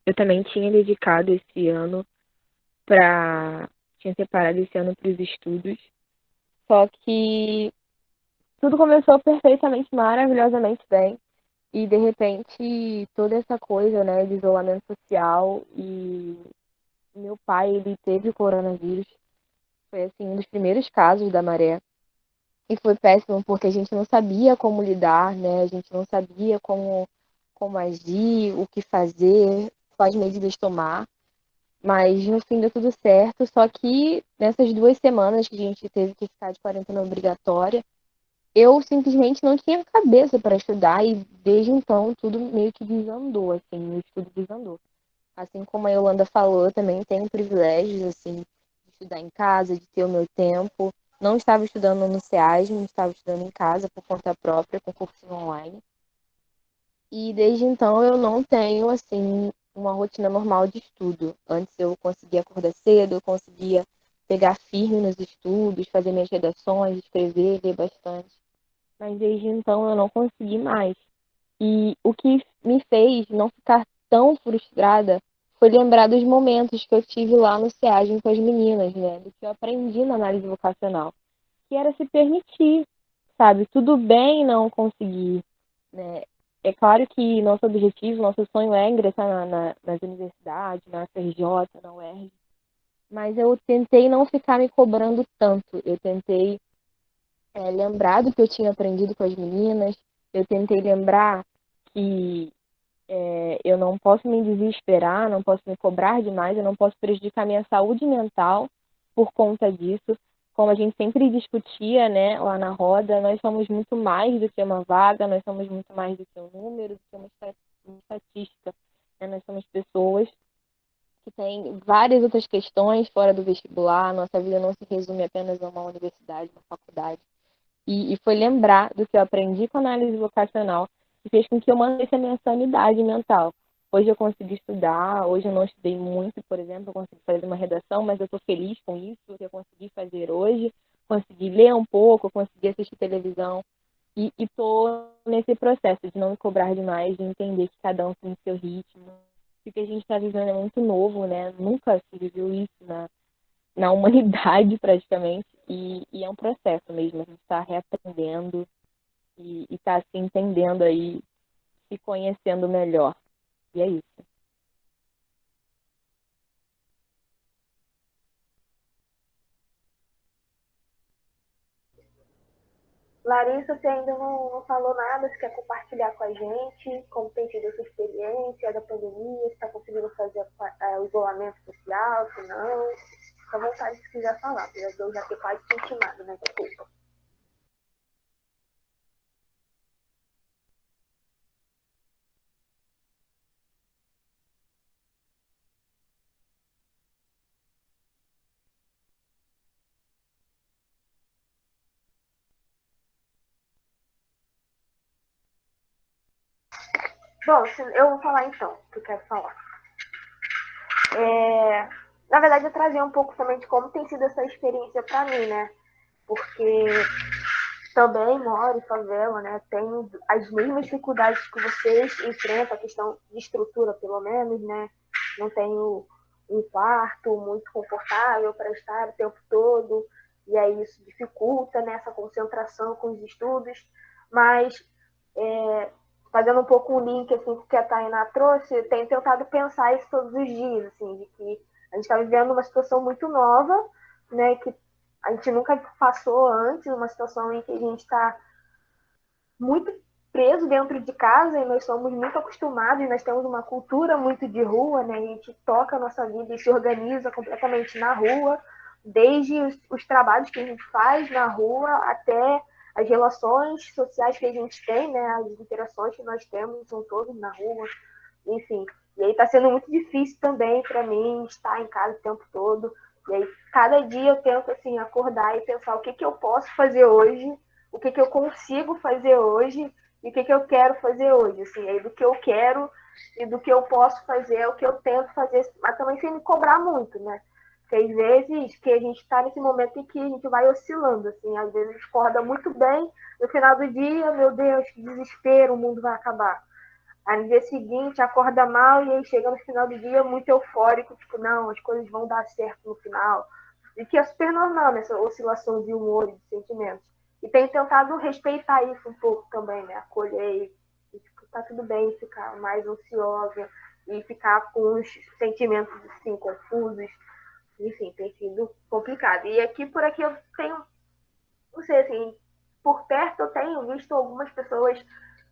Eu também tinha dedicado esse ano para. Tinha separado esse ano para os estudos. Só que tudo começou perfeitamente, maravilhosamente bem. E, de repente, toda essa coisa, né, de isolamento social. E meu pai, ele teve coronavírus. Foi, assim, um dos primeiros casos da Maré. E foi péssimo porque a gente não sabia como lidar, né? A gente não sabia como agir, o que fazer, quais medidas tomar. Mas no fim deu tudo certo. Só que nessas 2 semanas que a gente teve que ficar de quarentena obrigatória, eu simplesmente não tinha cabeça para estudar e desde então tudo meio que desandou, assim, o estudo desandou. Assim como a Yolanda falou, eu também tenho privilégios, assim, de estudar em casa, de ter o meu tempo. Não estava estudando no SEASM, estava estudando em casa por conta própria, com cursinho online. E desde então eu não tenho, assim, uma rotina normal de estudo. Antes eu conseguia acordar cedo, eu conseguia pegar firme nos estudos, fazer minhas redações, escrever, ler bastante. Mas desde então eu não consegui mais. E o que me fez não ficar tão frustrada foi lembrar dos momentos que eu tive lá no SEAGM com as meninas, né? Do que eu aprendi na análise vocacional. Que era se permitir, sabe? Tudo bem não conseguir, né? É claro que nosso objetivo, nosso sonho é ingressar nas universidades, na FRJ, na UERJ. Mas eu tentei não ficar me cobrando tanto. Eu tentei lembrar do que eu tinha aprendido com as meninas. Eu tentei lembrar que eu não posso me desesperar, não posso me cobrar demais, eu não posso prejudicar minha saúde mental por conta disso. Como a gente sempre discutia, né, lá na roda, nós somos muito mais do que uma vaga, nós somos muito mais do que um número, do que uma estatística. né? Nós somos pessoas que têm várias outras questões fora do vestibular. Nossa vida não se resume apenas a uma universidade, uma faculdade. E foi lembrar do que eu aprendi com análise vocacional que fez com que eu mantesse a minha sanidade mental. Hoje eu consegui estudar, hoje eu não estudei muito, por exemplo, eu consegui fazer uma redação, mas eu estou feliz com isso, o que eu consegui fazer hoje, consegui ler um pouco, consegui assistir televisão, e estou nesse processo de não me cobrar demais, de entender que cada um tem seu ritmo, que o que a gente está vivendo é muito novo, né? Nunca se viveu isso na humanidade, praticamente, e é um processo mesmo, a gente está reaprendendo e está se entendendo aí, se conhecendo melhor. E é isso. Larissa, você ainda não falou nada, você quer compartilhar com a gente como tem sido a sua experiência da pandemia, se está conseguindo fazer o isolamento social, se não. Fica à vontade se quiser falar, porque eu já tenho quase te intimado, né? Desculpa. Bom, eu vou falar então o que eu quero falar. Na verdade, eu trazer um pouco também de como tem sido essa experiência para mim, né? Porque também moro em favela, né? Tenho as mesmas dificuldades que vocês enfrentam, a questão de estrutura, pelo menos, né? Não tenho um quarto muito confortável para estar o tempo todo, e aí isso dificulta, né, essa concentração com os estudos, mas fazendo um pouco um link assim, que a Tainá trouxe, tenho tentado pensar isso todos os dias, assim, de que a gente está vivendo uma situação muito nova, né, que a gente nunca passou antes, uma situação em que a gente está muito preso dentro de casa e nós somos muito acostumados, nós temos uma cultura muito de rua, né, a gente toca a nossa vida e se organiza completamente na rua, desde os trabalhos que a gente faz na rua até as relações sociais que a gente tem, né, as interações que nós temos são todas na rua, enfim. E aí está sendo muito difícil também para mim estar em casa o tempo todo. E aí cada dia eu tento assim acordar e pensar o que eu posso fazer hoje, o que eu consigo fazer hoje e o que eu quero fazer hoje. Assim, aí do que eu quero e do que eu posso fazer é o que eu tento fazer, mas também sem me cobrar muito, né? Porque às vezes que a gente está nesse momento em que a gente vai oscilando, assim, às vezes a gente acorda muito bem, no final do dia, meu Deus, que desespero, o mundo vai acabar. Aí no dia seguinte acorda mal e aí chega no final do dia muito eufórico, tipo, não, as coisas vão dar certo no final. E que é super normal nessa oscilação de humor e de sentimentos. E tenho tentado respeitar isso um pouco também, né? Acolher e tipo, tá tudo bem ficar mais ansiosa e ficar com os sentimentos assim, confusos. Enfim, tem sido complicado. E por aqui eu tenho, não sei, assim, por perto eu tenho visto algumas pessoas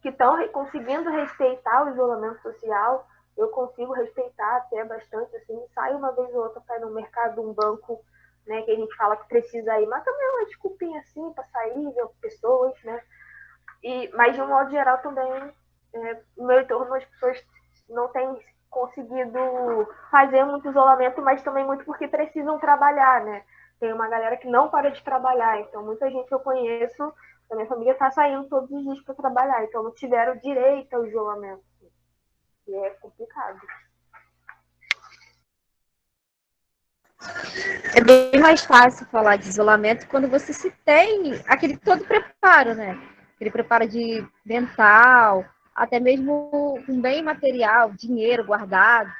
que estão conseguindo respeitar o isolamento social. Eu consigo respeitar até bastante, assim, saio uma vez ou outra para ir no mercado, um banco, né, que a gente fala que precisa ir, mas também é uma desculpinha assim para sair, ver pessoas, né? Mas de um modo geral também, no meu entorno as pessoas não têm conseguido fazer muito isolamento, mas também muito porque precisam trabalhar, né? Tem uma galera que não para de trabalhar, então muita gente que eu conheço, a minha família está saindo todos os dias para trabalhar, então não tiveram direito ao isolamento. E é complicado. É bem mais fácil falar de isolamento quando você se tem aquele todo preparo, né? Aquele preparo de mental, até mesmo um bem material, dinheiro guardado.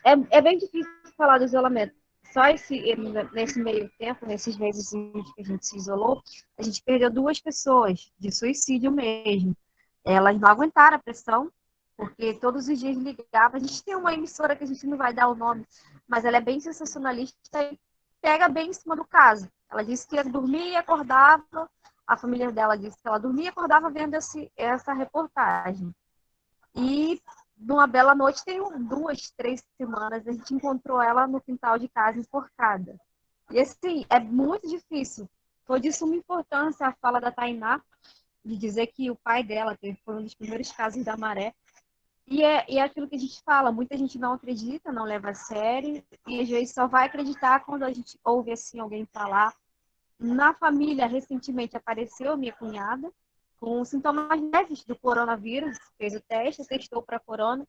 É bem difícil falar do isolamento. Só nesse meio tempo, nesses meses que a gente se isolou, a gente perdeu 2 pessoas de suicídio mesmo. Elas não aguentaram a pressão, porque todos os dias ligava. A gente tem uma emissora que a gente não vai dar o nome, mas ela é bem sensacionalista e pega bem em cima do caso. Ela disse que dormia e acordava, a família dela disse que ela dormia e acordava vendo essa reportagem. E numa bela noite, tem 2, 3 semanas, a gente encontrou ela no quintal de casa enforcada. E assim, é muito difícil. Foi de suma importância a fala da Tainá, de dizer que o pai dela foi um dos primeiros casos da Maré. E é aquilo que a gente fala, muita gente não acredita, não leva a sério, e às vezes só vai acreditar quando a gente ouve assim alguém falar. Na família, recentemente apareceu minha cunhada com sintomas leves do coronavírus, fez o teste, testou para corona.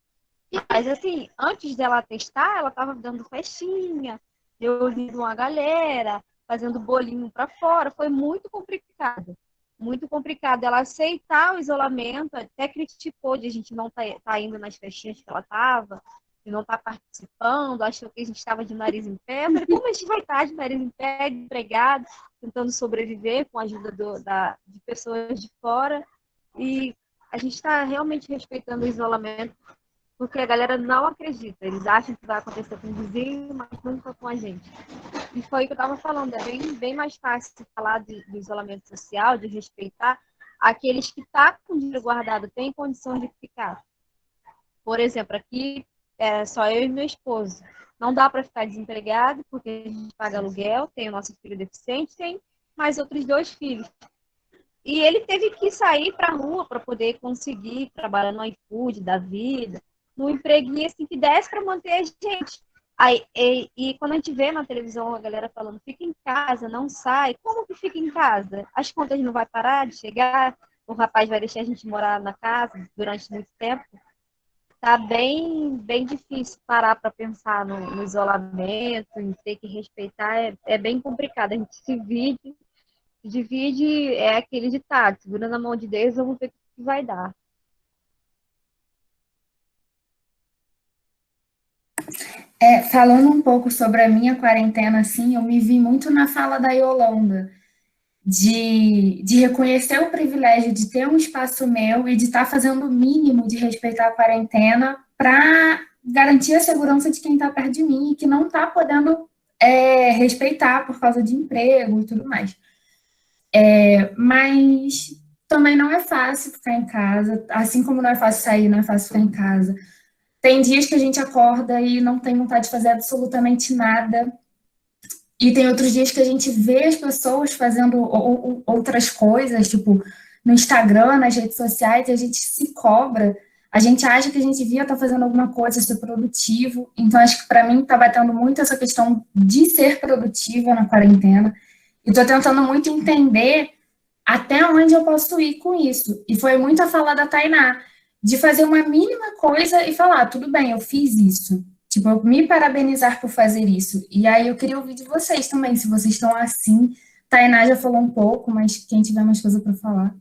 Mas assim, antes dela testar, ela estava dando festinha, reunindo uma galera, fazendo bolinho para fora. Foi muito complicado. Muito complicado ela aceitar o isolamento, até criticou de a gente não tá indo nas festinhas que ela estava, de não estar participando, achou que a gente estava de nariz em pé. Eu falei, como a gente vai estar de nariz em pé, empregado, tentando sobreviver com a ajuda de pessoas de fora? E a gente está realmente respeitando o isolamento, porque a galera não acredita. Eles acham que vai acontecer com o vizinho, mas nunca com a gente. E foi o que eu estava falando, é bem mais fácil falar do isolamento social, de respeitar aqueles que estão com dinheiro guardado, têm condições de ficar. Por exemplo, aqui é só eu e meu esposo. Não dá para ficar desempregado, porque a gente paga aluguel, tem o nosso filho deficiente, tem mais outros 2 filhos. E ele teve que sair para a rua para poder conseguir trabalhar no iFood da vida, num empreguinho assim que desse para manter a gente. Aí, e quando a gente vê na televisão a galera falando, fica em casa, não sai, como que fica em casa? As contas não vai parar de chegar, o rapaz vai deixar a gente morar na casa durante muito tempo. Tá bem difícil parar para pensar no isolamento, em ter que respeitar, é bem complicado. A gente se divide, é aquele ditado, segurando a mão de Deus, vamos ver o que vai dar. Falando um pouco sobre a minha quarentena, assim, eu me vi muito na fala da Yolanda, de reconhecer o privilégio de ter um espaço meu e de estar fazendo o mínimo de respeitar a quarentena para garantir a segurança de quem está perto de mim e que não está podendo respeitar por causa de emprego e tudo mais. Mas também não é fácil ficar em casa, assim como não é fácil sair, não é fácil ficar em casa. Tem dias que a gente acorda e não tem vontade de fazer absolutamente nada. E tem outros dias que a gente vê as pessoas fazendo outras coisas, tipo, no Instagram, nas redes sociais, e a gente se cobra. A gente acha que a gente devia estar fazendo alguma coisa, ser produtivo. Então, acho que para mim está batendo muito essa questão de ser produtiva na quarentena. E estou tentando muito entender até onde eu posso ir com isso. E foi muito a fala da Tainá, de fazer uma mínima coisa e falar, tudo bem, eu fiz isso. Tipo, eu me parabenizar por fazer isso. E aí eu queria ouvir de vocês também, se vocês estão assim. Tainá já falou um pouco, mas quem tiver mais coisa para falar.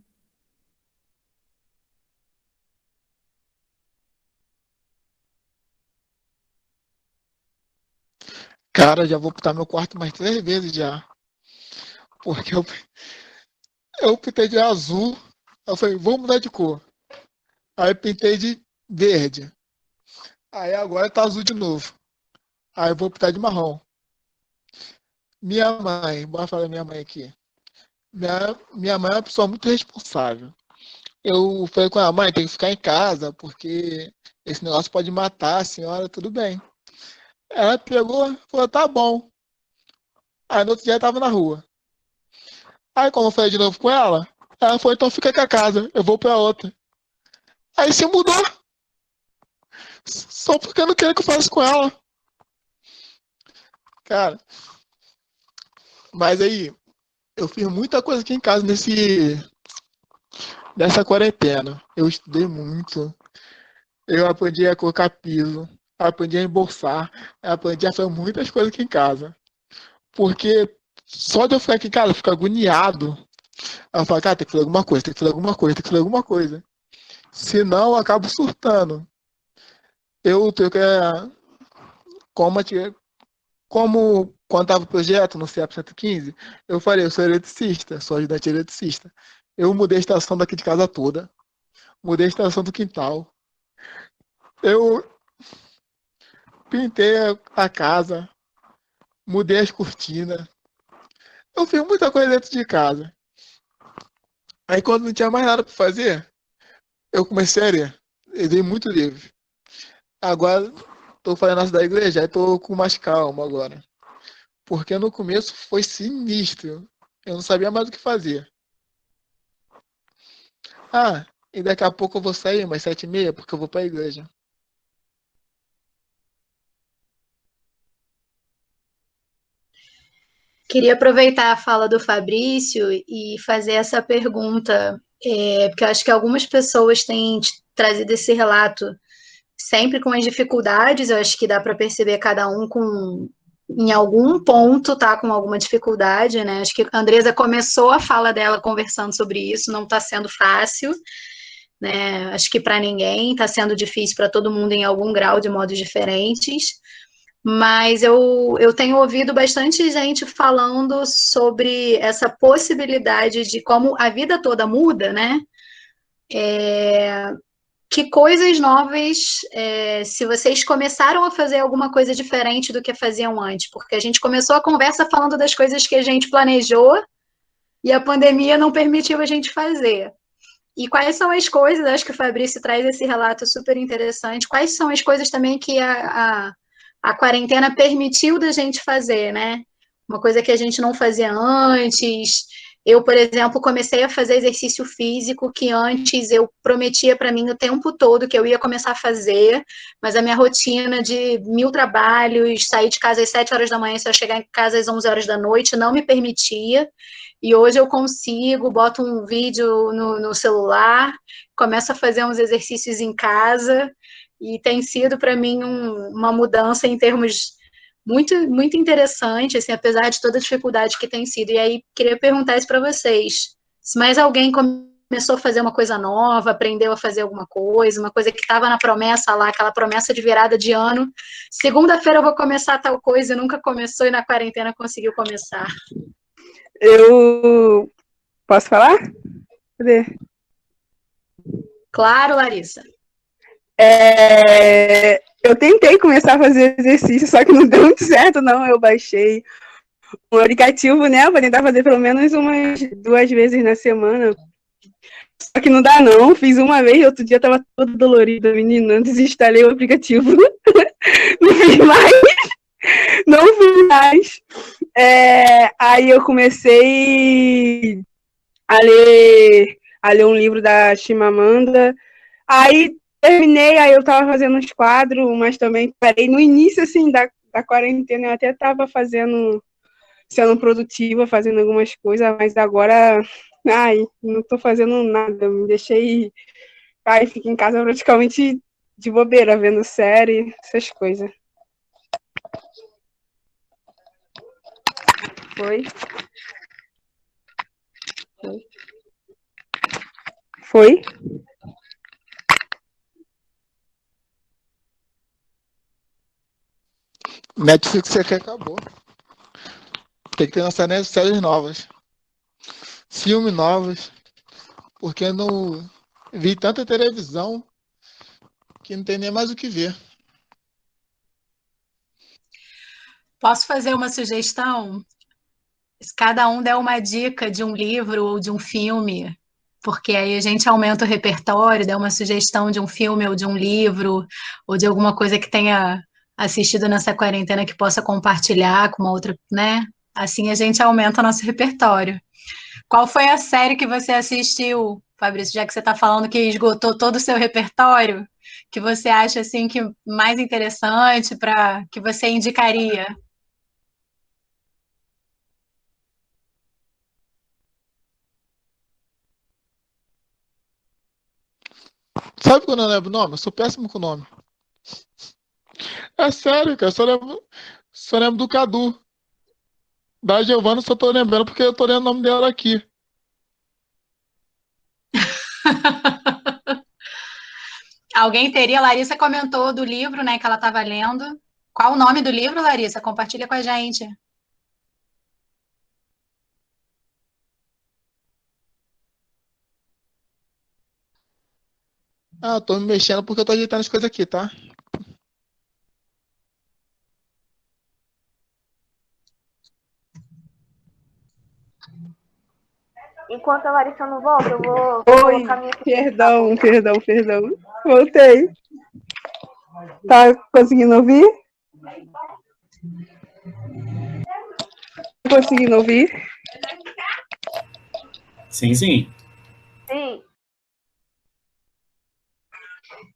Cara, já vou pintar meu quarto mais 3 vezes já. Porque eu pintei de azul. Eu falei, vou mudar de cor. Aí pintei de verde. Aí agora tá azul de novo. Aí eu vou pintar de marrom. Minha mãe, bora falar da minha mãe aqui. Minha mãe é uma pessoa muito responsável. Eu falei com a mãe, tem que ficar em casa, porque esse negócio pode matar a senhora, tudo bem. Ela pegou, falou, tá bom. Aí no outro dia eu tava na rua. Aí como eu falei de novo com ela falou, então fica com a casa, eu vou pra outra. Aí se mudou. Só porque eu não quero que eu faça com ela. Cara, mas aí, eu fiz muita coisa aqui em casa nessa quarentena. Eu estudei muito. Eu aprendi a colocar piso. Aprendi a embolsar. Aprendi a fazer muitas coisas aqui em casa. Porque só de eu ficar aqui em casa, eu fico agoniado. Aí eu falo, cara, tem que fazer alguma coisa, tem que fazer alguma coisa, tem que fazer alguma coisa. Senão eu acabo surtando. Eu tenho que. Como quando estava o projeto no CIEP 115, eu falei, eu sou eletricista, sou ajudante eletricista. Eu mudei a estação daqui de casa toda. Mudei a estação do quintal. Eu pintei a casa. Mudei as cortinas. Eu fiz muita coisa dentro de casa. Aí quando não tinha mais nada para fazer, eu comecei a ler. Eu dei muito livro. Agora tô fazendo essa da igreja, aí tô com mais calma agora. Porque no começo foi sinistro. Eu não sabia mais o que fazer. E daqui a pouco eu vou sair, umas 7h30, porque eu vou para a igreja. Queria aproveitar a fala do Fabrício e fazer essa pergunta, porque eu acho que algumas pessoas têm trazido esse relato sempre com as dificuldades, eu acho que dá para perceber cada um em algum ponto tá com alguma dificuldade, né? Acho que a Andresa começou a fala dela conversando sobre isso, não está sendo fácil, né? Acho que para ninguém, está sendo difícil para todo mundo em algum grau, de modos diferentes. Mas eu tenho ouvido bastante gente falando sobre essa possibilidade de como a vida toda muda, né? Que coisas novas, se vocês começaram a fazer alguma coisa diferente do que faziam antes, porque a gente começou a conversa falando das coisas que a gente planejou e a pandemia não permitiu a gente fazer. E quais são as coisas, acho que o Fabrício traz esse relato super interessante, quais são as coisas também que a quarentena permitiu da gente fazer, né? Uma coisa que a gente não fazia antes. Eu, por exemplo, comecei a fazer exercício físico que antes eu prometia para mim o tempo todo que eu ia começar a fazer, mas a minha rotina de 1000 trabalhos, sair de casa às 7 horas da manhã, se eu chegar em casa às 11 horas da noite, não me permitia. E hoje eu consigo, boto um vídeo no celular, começo a fazer uns exercícios em casa, e tem sido para mim uma mudança em termos muito, muito interessante, assim, apesar de toda a dificuldade que tem sido. E aí, queria perguntar isso para vocês. Se mais alguém começou a fazer uma coisa nova, aprendeu a fazer alguma coisa, uma coisa que estava na promessa lá, aquela promessa de virada de ano, segunda-feira eu vou começar tal coisa, e nunca começou, e na quarentena conseguiu começar. Eu posso falar? Cadê? Claro, Larissa. Eu tentei começar a fazer exercício, só que não deu muito certo, não. Eu baixei um aplicativo, né, para tentar fazer pelo menos umas 2 vezes na semana. Só que não dá, não. Fiz uma vez, outro dia tava toda dolorida, menina. Desinstalei o aplicativo. Não fiz mais. Não fiz mais. Aí eu comecei a ler um livro da Chimamanda. Aí terminei, aí eu tava fazendo uns quadros, mas também parei no início, assim, da quarentena. Eu até tava sendo produtiva, fazendo algumas coisas, mas agora, não tô fazendo nada. Me deixei, fico em casa praticamente de bobeira, vendo série, essas coisas. Foi? Netflix aqui acabou. Tem que ter lançamento de séries novas. Filmes novos. Porque eu não vi tanta televisão que não tem nem mais o que ver. Posso fazer uma sugestão? Se cada um der uma dica de um livro ou de um filme, porque aí a gente aumenta o repertório, dá uma sugestão de um filme ou de um livro, ou de alguma coisa que tenha assistido nessa quarentena que possa compartilhar com uma outra, né? Assim a gente aumenta o nosso repertório. Qual foi a série que você assistiu, Fabrício, já que você está falando que esgotou todo o seu repertório, que você acha assim que mais interessante para que você indicaria? Sabe quando eu não lembro o nome? Eu sou péssimo com o nome. É sério, cara. Só lembro do Cadu. Da Giovana só tô lembrando porque eu tô lendo o nome dela aqui. Alguém teria? Larissa comentou do livro, né, que ela estava lendo. Qual o nome do livro, Larissa? Compartilha com a gente. Tô me mexendo porque eu tô ajeitando as coisas aqui, tá? Enquanto a Larissa não volta, eu vou Oi, colocar minha... perdão. Voltei. Tá conseguindo ouvir? Conseguindo ouvir? Sim. Sim.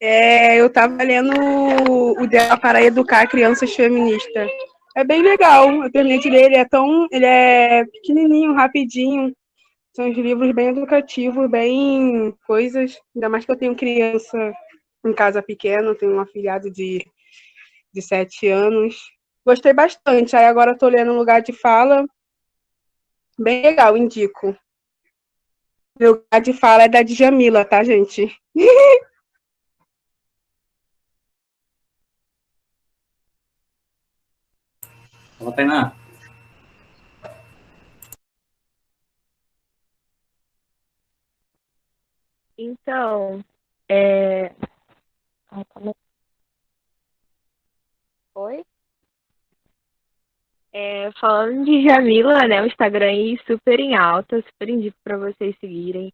Eu estava lendo o dela para educar crianças feministas. É bem legal. Eu terminei de ler, ele é pequenininho, rapidinho. São os livros bem educativos, bem coisas. Ainda mais que eu tenho criança em casa pequena, tenho um afilhado de 7 anos. Gostei bastante. Aí agora estou lendo Lugar de Fala. Bem legal, indico. O Lugar de Fala é da Djamila, tá, gente? Fala, Tainá. Então, Oi? Falando de Jamila, né? O Instagram aí super em alta, super indico para vocês seguirem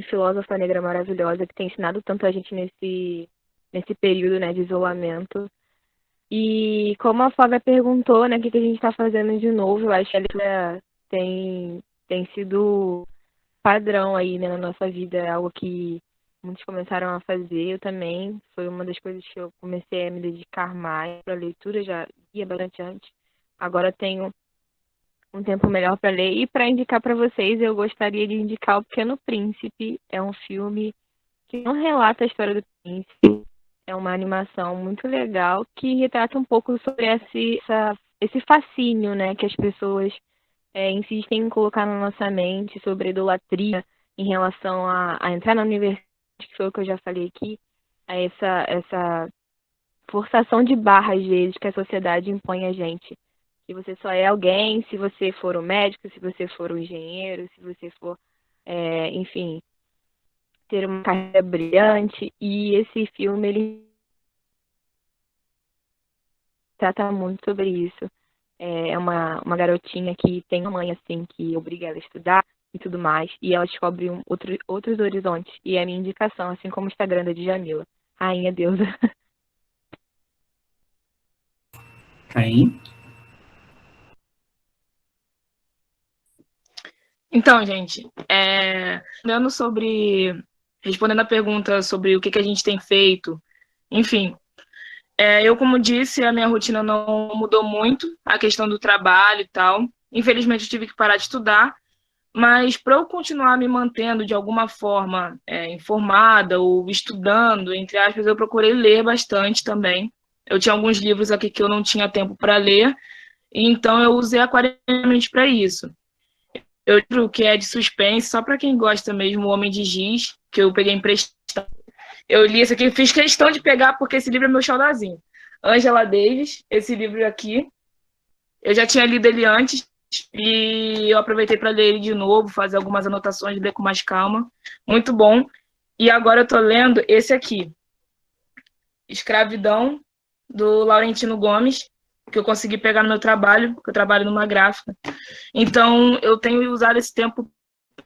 filósofa negra maravilhosa que tem ensinado tanto a gente nesse período, né, de isolamento. E como a Flávia perguntou, né, o que a gente está fazendo de novo, eu acho que a leitura tem sido padrão aí, né, na nossa vida, é algo que muitos começaram a fazer, eu também, foi uma das coisas que eu comecei a me dedicar mais para a leitura, já ia bastante antes, agora tenho um tempo melhor para ler. E para indicar para vocês, eu gostaria de indicar O Pequeno Príncipe, é um filme que não relata a história do príncipe, é uma animação muito legal que retrata um pouco sobre esse fascínio, né, que as pessoas insistem em colocar na nossa mente sobre a idolatria em relação a entrar na universidade, que foi o que eu já falei aqui, a essa forçação de barra, às vezes, que a sociedade impõe a gente. Que você só é alguém se você for um médico, se você for um engenheiro, se você for, enfim, ter uma carreira brilhante. E esse filme, ele trata muito sobre isso. É uma garotinha que tem uma mãe, assim, que obriga ela a estudar e tudo mais. E ela descobre outros horizontes. E é a minha indicação, assim como o Instagram da Djamila. Rainha deusa. Caim? Então, gente, respondendo a pergunta sobre o que a gente tem feito, enfim, eu, como disse, a minha rotina não mudou muito, a questão do trabalho e tal. Infelizmente, eu tive que parar de estudar, mas para eu continuar me mantendo de alguma forma informada ou estudando, entre aspas, eu procurei ler bastante também. Eu tinha alguns livros aqui que eu não tinha tempo para ler, então eu usei a quarentena para isso. Eu livro que é de suspense, só para quem gosta mesmo, O Homem de Giz, que eu peguei emprestado. Eu li esse aqui, fiz questão de pegar, porque esse livro é meu xodózinho. Angela Davis, esse livro aqui. Eu já tinha lido ele antes, e eu aproveitei para ler ele de novo, fazer algumas anotações, ler com mais calma. Muito bom. E agora eu estou lendo esse aqui, Escravidão, do Laurentino Gomes, que eu consegui pegar no meu trabalho, porque eu trabalho numa gráfica. Então, eu tenho usado esse tempo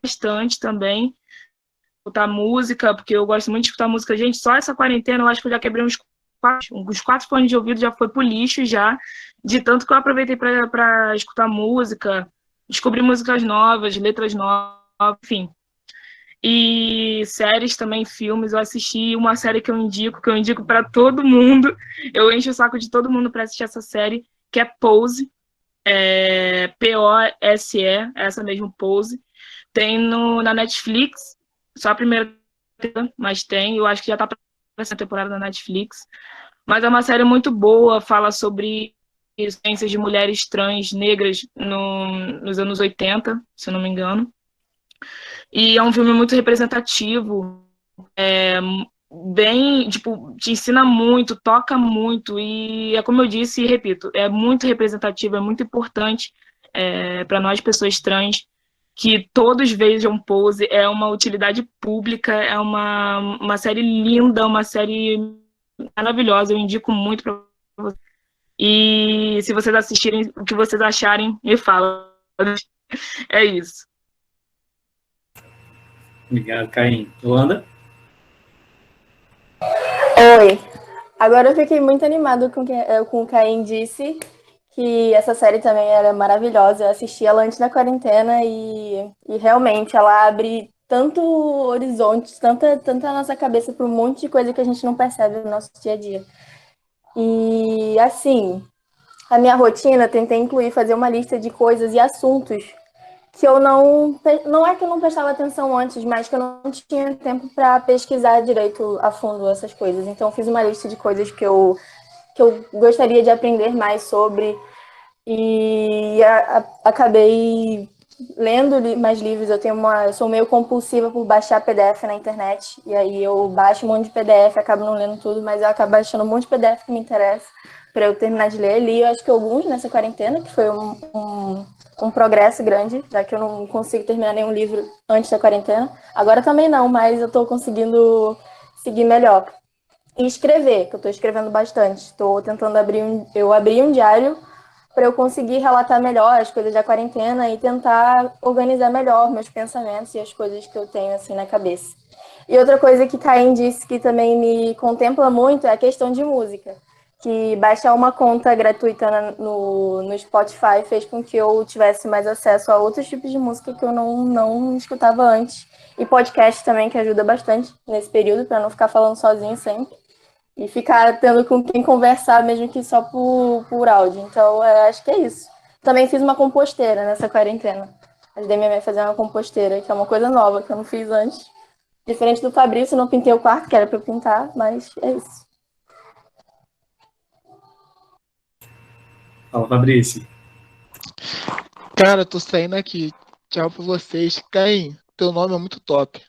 bastante também, escutar música, porque eu gosto muito de escutar música. Gente, só essa quarentena, eu acho que eu já quebrei uns 4 fones de ouvido, já foi pro lixo, já, de tanto que eu aproveitei para escutar música, descobrir músicas novas, letras novas, enfim. E séries também, filmes, eu assisti uma série que eu indico para todo mundo, eu encho o saco de todo mundo para assistir essa série, que é Pose, Pose, essa mesmo, Pose, tem na Netflix, só a primeira, mas tem, eu acho que já tá para essa temporada na Netflix, mas é uma série muito boa, fala sobre experiências de mulheres trans negras nos anos 80, se eu não me engano. E é um filme muito representativo, bem, tipo, te ensina muito, toca muito, e é como eu disse e repito, é muito representativo, é muito importante para nós, pessoas trans, que todos vejam Pose, é uma utilidade pública, é uma série linda, uma série maravilhosa, eu indico muito para vocês. E se vocês assistirem, o que vocês acharem, me falam. É isso. Obrigado, Caim. Luanda? Oi. Agora eu fiquei muito animado com o Caim disse, que essa série também era maravilhosa. Eu assisti ela antes da quarentena e realmente ela abre tanto horizonte, tanta a nossa cabeça para um monte de coisa que a gente não percebe no nosso dia a dia. E, assim, a minha rotina, eu tentei incluir, fazer uma lista de coisas e assuntos que eu não é que eu não prestava atenção antes, mas que eu não tinha tempo para pesquisar direito a fundo essas coisas. Então, eu fiz uma lista de coisas que eu gostaria de aprender mais sobre e acabei lendo mais livros. Eu sou meio compulsiva por baixar PDF na internet, e aí eu baixo um monte de PDF, acabo não lendo tudo, mas eu acabo baixando um monte de PDF que me interessa para eu terminar de ler. Li, eu acho que alguns nessa quarentena, que foi um progresso grande, já que eu não consigo terminar nenhum livro antes da quarentena. Agora também não, mas eu estou conseguindo seguir melhor. E escrever, que eu estou escrevendo bastante. Estou tentando abrir um diário para eu conseguir relatar melhor as coisas da quarentena e tentar organizar melhor meus pensamentos e as coisas que eu tenho assim na cabeça. E outra coisa que Caim disse que também me contempla muito é a questão de música, que baixar uma conta gratuita no Spotify fez com que eu tivesse mais acesso a outros tipos de música que eu não escutava antes. E podcast também, que ajuda bastante nesse período, para não ficar falando sozinho sempre. E ficar tendo com quem conversar, mesmo que só por áudio. Então, eu acho que é isso. Também fiz uma composteira nessa quarentena. Ajudei minha mãe a fazer uma composteira, que é uma coisa nova que eu não fiz antes. Diferente do Fabrício, eu não pintei o quarto, que era para eu pintar, mas é isso. Fala, Fabrício. Cara, eu tô saindo aqui. Tchau pra vocês. Caim, teu nome é muito top.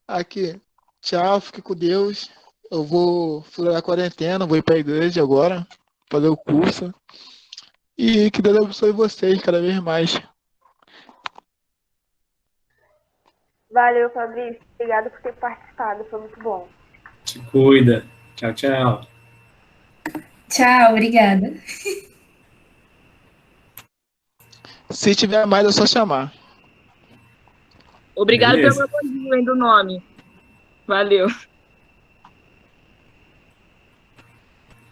Aqui. Tchau, fique com Deus. Eu vou furar a quarentena, vou ir pra igreja agora, fazer o curso. E que Deus abençoe vocês cada vez mais. Valeu, Fabrício. Obrigada por ter participado. Foi muito bom. Te cuida. Tchau, tchau. Tchau, obrigada. Se tiver mais, é só chamar. Obrigado Beleza. pelo elogio, hein, do nome. Valeu.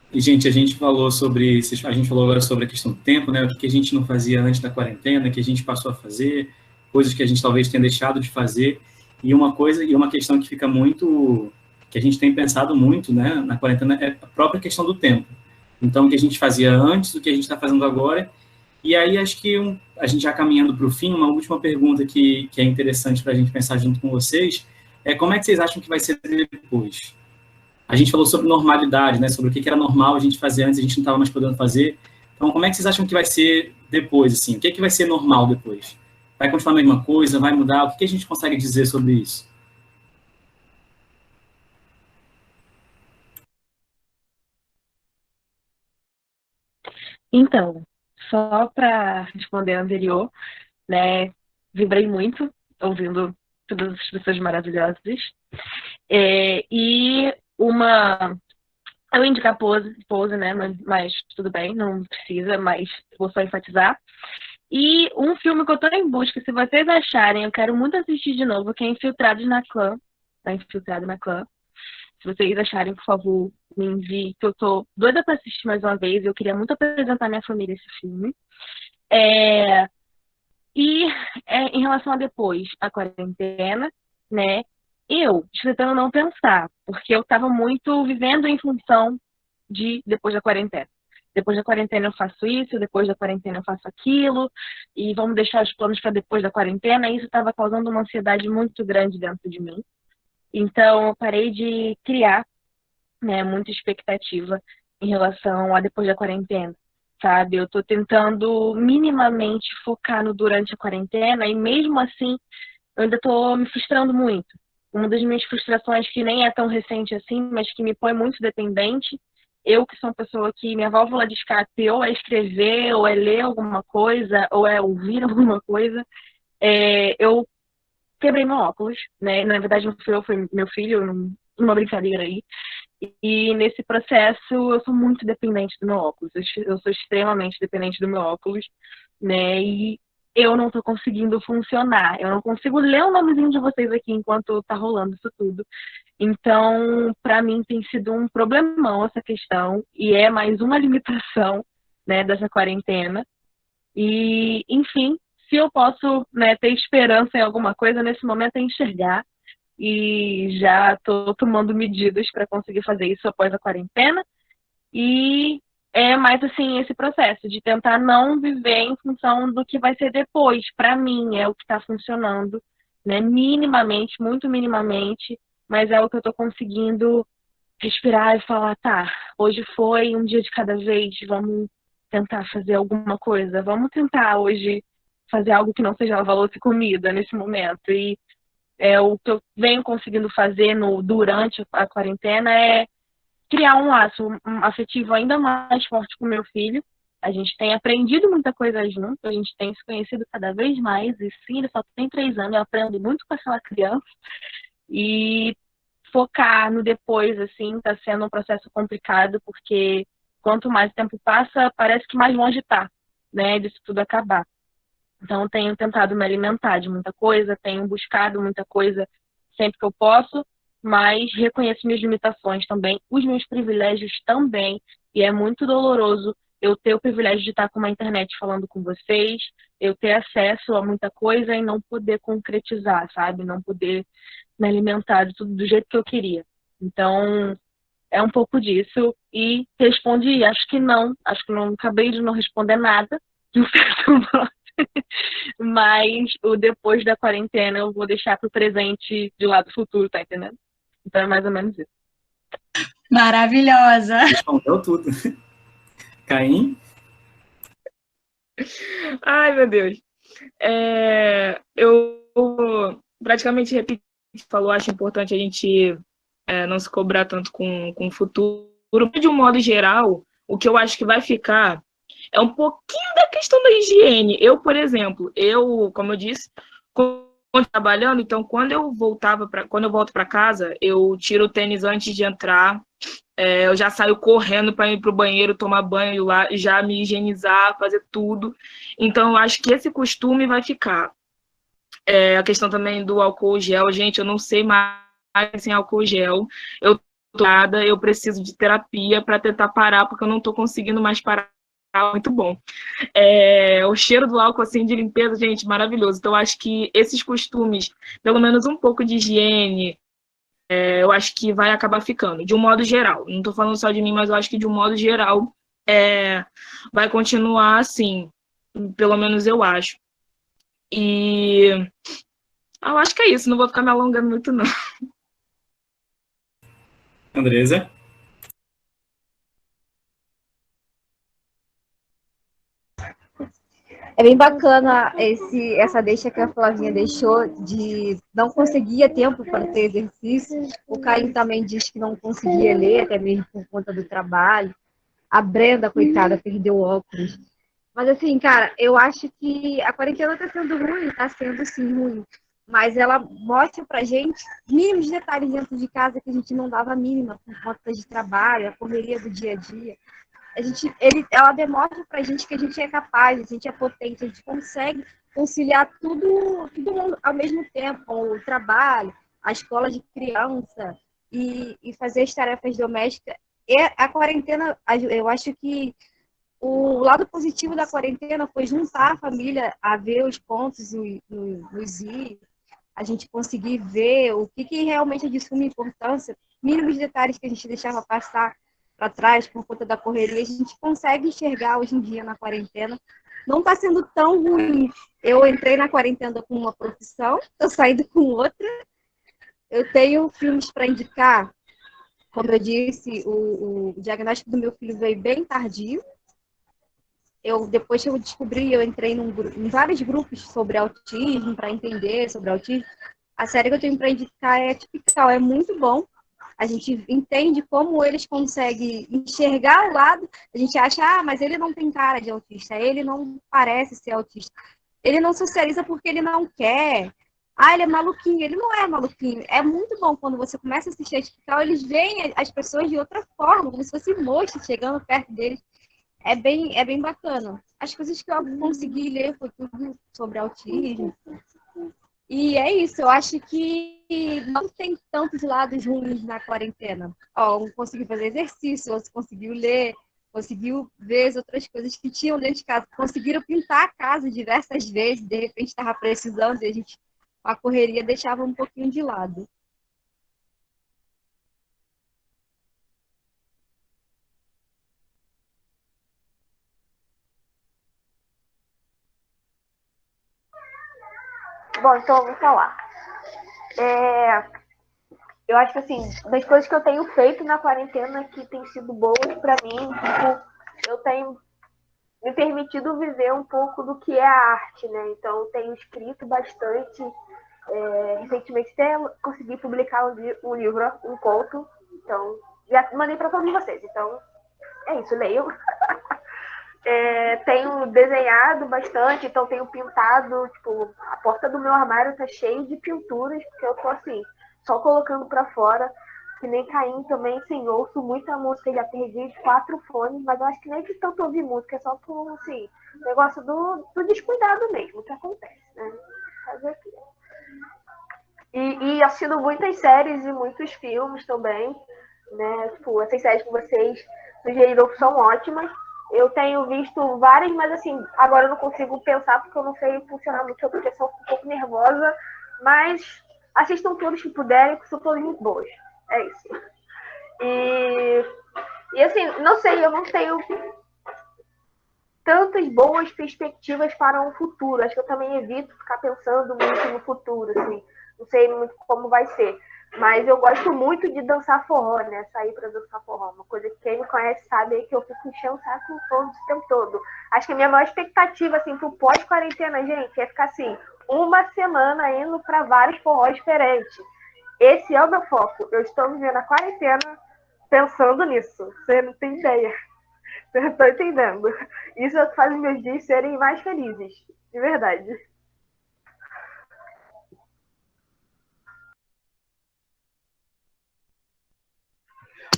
E, gente, a gente falou agora sobre a questão do tempo, né? O que a gente não fazia antes da quarentena, que a gente passou a fazer, coisas que a gente talvez tenha deixado de fazer. E uma questão que fica muito, que a gente tem pensado muito, né, na quarentena, é a própria questão do tempo. Então, o que a gente fazia antes, o que a gente está fazendo agora. E aí, acho que a gente já caminhando para o fim, uma última pergunta que é interessante para a gente pensar junto com vocês é como é que vocês acham que vai ser depois? A gente falou sobre normalidade, né? Sobre o que era normal a gente fazer antes, a gente não estava mais podendo fazer. Então, como é que vocês acham que vai ser depois, assim? O que vai ser normal depois? Vai continuar a mesma coisa? Vai mudar? O que a gente consegue dizer sobre isso? Então, só para responder a anterior, né? Vibrei muito ouvindo todas as pessoas maravilhosas. E eu ia indicar Pose, né? Mas tudo bem, não precisa, mas vou só enfatizar. E um filme que eu tô em busca, se vocês acharem, eu quero muito assistir de novo, que é Infiltrados na Clã. Tá Infiltrado na Clã. Se vocês acharem, por favor, me envie, que eu tô doida pra assistir mais uma vez. Eu queria muito apresentar à minha família esse filme. Em relação a depois, a quarentena, né? Eu estou tentando não pensar, porque eu estava muito vivendo em função de depois da quarentena. Depois da quarentena eu faço isso, depois da quarentena eu faço aquilo, e vamos deixar os planos para depois da quarentena. E isso estava causando uma ansiedade muito grande dentro de mim. Então, eu parei de criar, né, muita expectativa em relação a depois da quarentena, sabe? Eu estou tentando minimamente focar no durante a quarentena e mesmo assim eu ainda estou me frustrando muito. Uma das minhas frustrações, que nem é tão recente assim, mas que me põe muito dependente, eu que sou uma pessoa que minha válvula de escape ou é escrever, ou é ler alguma coisa, ou é ouvir alguma coisa, eu quebrei meu óculos, né? Na verdade não fui eu, foi meu filho, numa brincadeira aí. E nesse processo eu sou muito dependente do meu óculos. Eu sou extremamente dependente do meu óculos, né? E eu não tô conseguindo funcionar. Eu não consigo ler o nomezinho de vocês aqui enquanto tá rolando isso tudo. Então, para mim tem sido um problemão essa questão e é mais uma limitação, né, dessa quarentena. E, enfim, se eu posso, né, ter esperança em alguma coisa nesse momento é enxergar. E já estou tomando medidas para conseguir fazer isso após a quarentena. E é mais assim esse processo de tentar não viver em função do que vai ser depois. Para mim é o que está funcionando, né? Minimamente, muito minimamente, mas é o que eu estou conseguindo respirar e falar, tá, hoje foi um dia de cada vez, vamos tentar fazer alguma coisa, vamos tentar hoje fazer algo que não seja lavar louça e comida nesse momento. E o que eu venho conseguindo fazer durante a quarentena é criar um laço afetivo ainda mais forte com meu filho. A gente tem aprendido muita coisa junto, a gente tem se conhecido cada vez mais, e sim, ele só tem 3 anos, eu aprendo muito com aquela criança. E focar no depois, assim, tá sendo um processo complicado, porque quanto mais tempo passa, parece que mais longe tá, né, disso tudo acabar. Então, eu tenho tentado me alimentar de muita coisa, tenho buscado muita coisa sempre que eu posso, mas reconheço minhas limitações também, os meus privilégios também, e é muito doloroso eu ter o privilégio de estar com uma internet falando com vocês, eu ter acesso a muita coisa e não poder concretizar, sabe? Não poder me alimentar de tudo do jeito que eu queria. Então, é um pouco disso. E respondi, acho que não acabei de não responder nada do certo modo. Mas o depois da quarentena eu vou deixar pro presente de lado futuro, tá entendendo? Então é mais ou menos isso. Maravilhosa! Respondeu tudo. Caim? Ai, meu Deus. Eu praticamente repeti o que falou, acho importante a gente não se cobrar tanto com o futuro. De um modo geral, o que eu acho que vai ficar é um pouquinho da questão da higiene. Eu, por exemplo, como eu disse, trabalhando, então quando eu volto para casa, eu tiro o tênis antes de entrar, eu já saio correndo para ir para o banheiro, tomar banho lá, já me higienizar, fazer tudo. Então, eu acho que esse costume vai ficar. A questão também do álcool gel, gente, eu não sei mais sem álcool gel. Eu preciso de terapia para tentar parar, porque eu não estou conseguindo mais parar. Muito bom. O cheiro do álcool, assim, de limpeza, gente, maravilhoso. Então, eu acho que esses costumes, pelo menos um pouco de higiene, eu acho que vai acabar ficando, de um modo geral. Não estou falando só de mim, mas eu acho que de um modo geral vai continuar assim, pelo menos eu acho. E eu acho que é isso, não vou ficar me alongando muito, não. Andresa? É bem bacana essa deixa que a Flavinha deixou de não conseguia tempo para ter exercício. O Caio também disse que não conseguia ler, até mesmo por conta do trabalho. A Brenda, coitada, perdeu óculos. Mas assim, cara, eu acho que a quarentena está sendo ruim, está sendo sim ruim. Mas ela mostra pra gente mínimos detalhes dentro de casa que a gente não dava mínima por conta de trabalho, a correria do dia a dia. Ela demonstra pra gente que a gente é capaz, a gente é potente, a gente consegue conciliar tudo ao mesmo tempo, com o trabalho, a escola de criança e fazer as tarefas domésticas. E a quarentena, eu acho que o lado positivo da quarentena foi juntar a família a ver os pontos nos i, a gente conseguir ver o que realmente é de suma importância, mínimos detalhes que a gente deixava passar para trás por conta da correria, a gente consegue enxergar hoje em dia na quarentena. Não está sendo tão ruim. Eu entrei na quarentena com uma profissão, estou saindo com outra. Eu tenho filmes para indicar. Como eu disse, o diagnóstico do meu filho veio bem tardio. Depois que eu descobri, eu entrei em vários grupos sobre autismo, para entender sobre autismo. A série que eu tenho para indicar é Atípical, é muito bom. A gente entende como eles conseguem enxergar o lado. A gente acha, mas ele não tem cara de autista, ele não parece ser autista. Ele não socializa porque ele não quer. Ele é maluquinho. Ele não é maluquinho. É muito bom quando você começa a assistir Atípical, eles veem as pessoas de outra forma, como se fosse monstro chegando perto deles. É bem bacana. As coisas que eu consegui ler foi tudo sobre autismo. E é isso, eu acho que não tem tantos lados ruins na quarentena. Um conseguiu fazer exercício, outro conseguiu ler, conseguiu ver as outras coisas que tinham dentro de casa, conseguiram pintar a casa diversas vezes, de repente estava precisando, e a gente, a correria deixava um pouquinho de lado. Bom, então vamos falar. Eu acho que, assim, das coisas que eu tenho feito na quarentena que tem sido boas pra mim, tipo, eu tenho me permitido viver um pouco do que é a arte, né? Então, eu tenho escrito bastante. Recentemente até consegui publicar um livro, um conto. Então, já mandei para todos vocês. Então, é isso, leiam. Tenho desenhado bastante, então tenho pintado, tipo, a porta do meu armário tá cheia de pinturas, porque eu tô assim, só colocando para fora, que nem Caim também, assim, ouço muita música, já perdi 4 fones, mas eu acho que nem de tanto ouvir música, é só por, assim, negócio do descuidado mesmo, que acontece, né? Fazer aqui. E assistindo muitas séries e muitos filmes também, né? Tipo, essas séries que vocês sugeriram são ótimas. Eu tenho visto várias, mas assim, agora eu não consigo pensar porque eu não sei funcionar muito, porque eu sou um pouco nervosa, mas assistam todos que puderem, que são todos muito boas. É isso. E assim, não sei, eu não tenho tantas boas perspectivas para um futuro. Acho que eu também evito ficar pensando muito no futuro, assim. Não sei muito como vai ser. Mas eu gosto muito de dançar forró, né? Sair para dançar forró. Uma coisa que quem me conhece sabe é que eu fico enchendo o saco todo o tempo todo. Acho que a minha maior expectativa, assim, pro pós-quarentena, gente, é ficar, assim, uma semana indo para vários forrós diferentes. Esse é o meu foco. Eu estou vivendo a quarentena pensando nisso. Você não tem ideia. Você não está entendendo. Isso é o que faz os meus dias serem mais felizes. De verdade.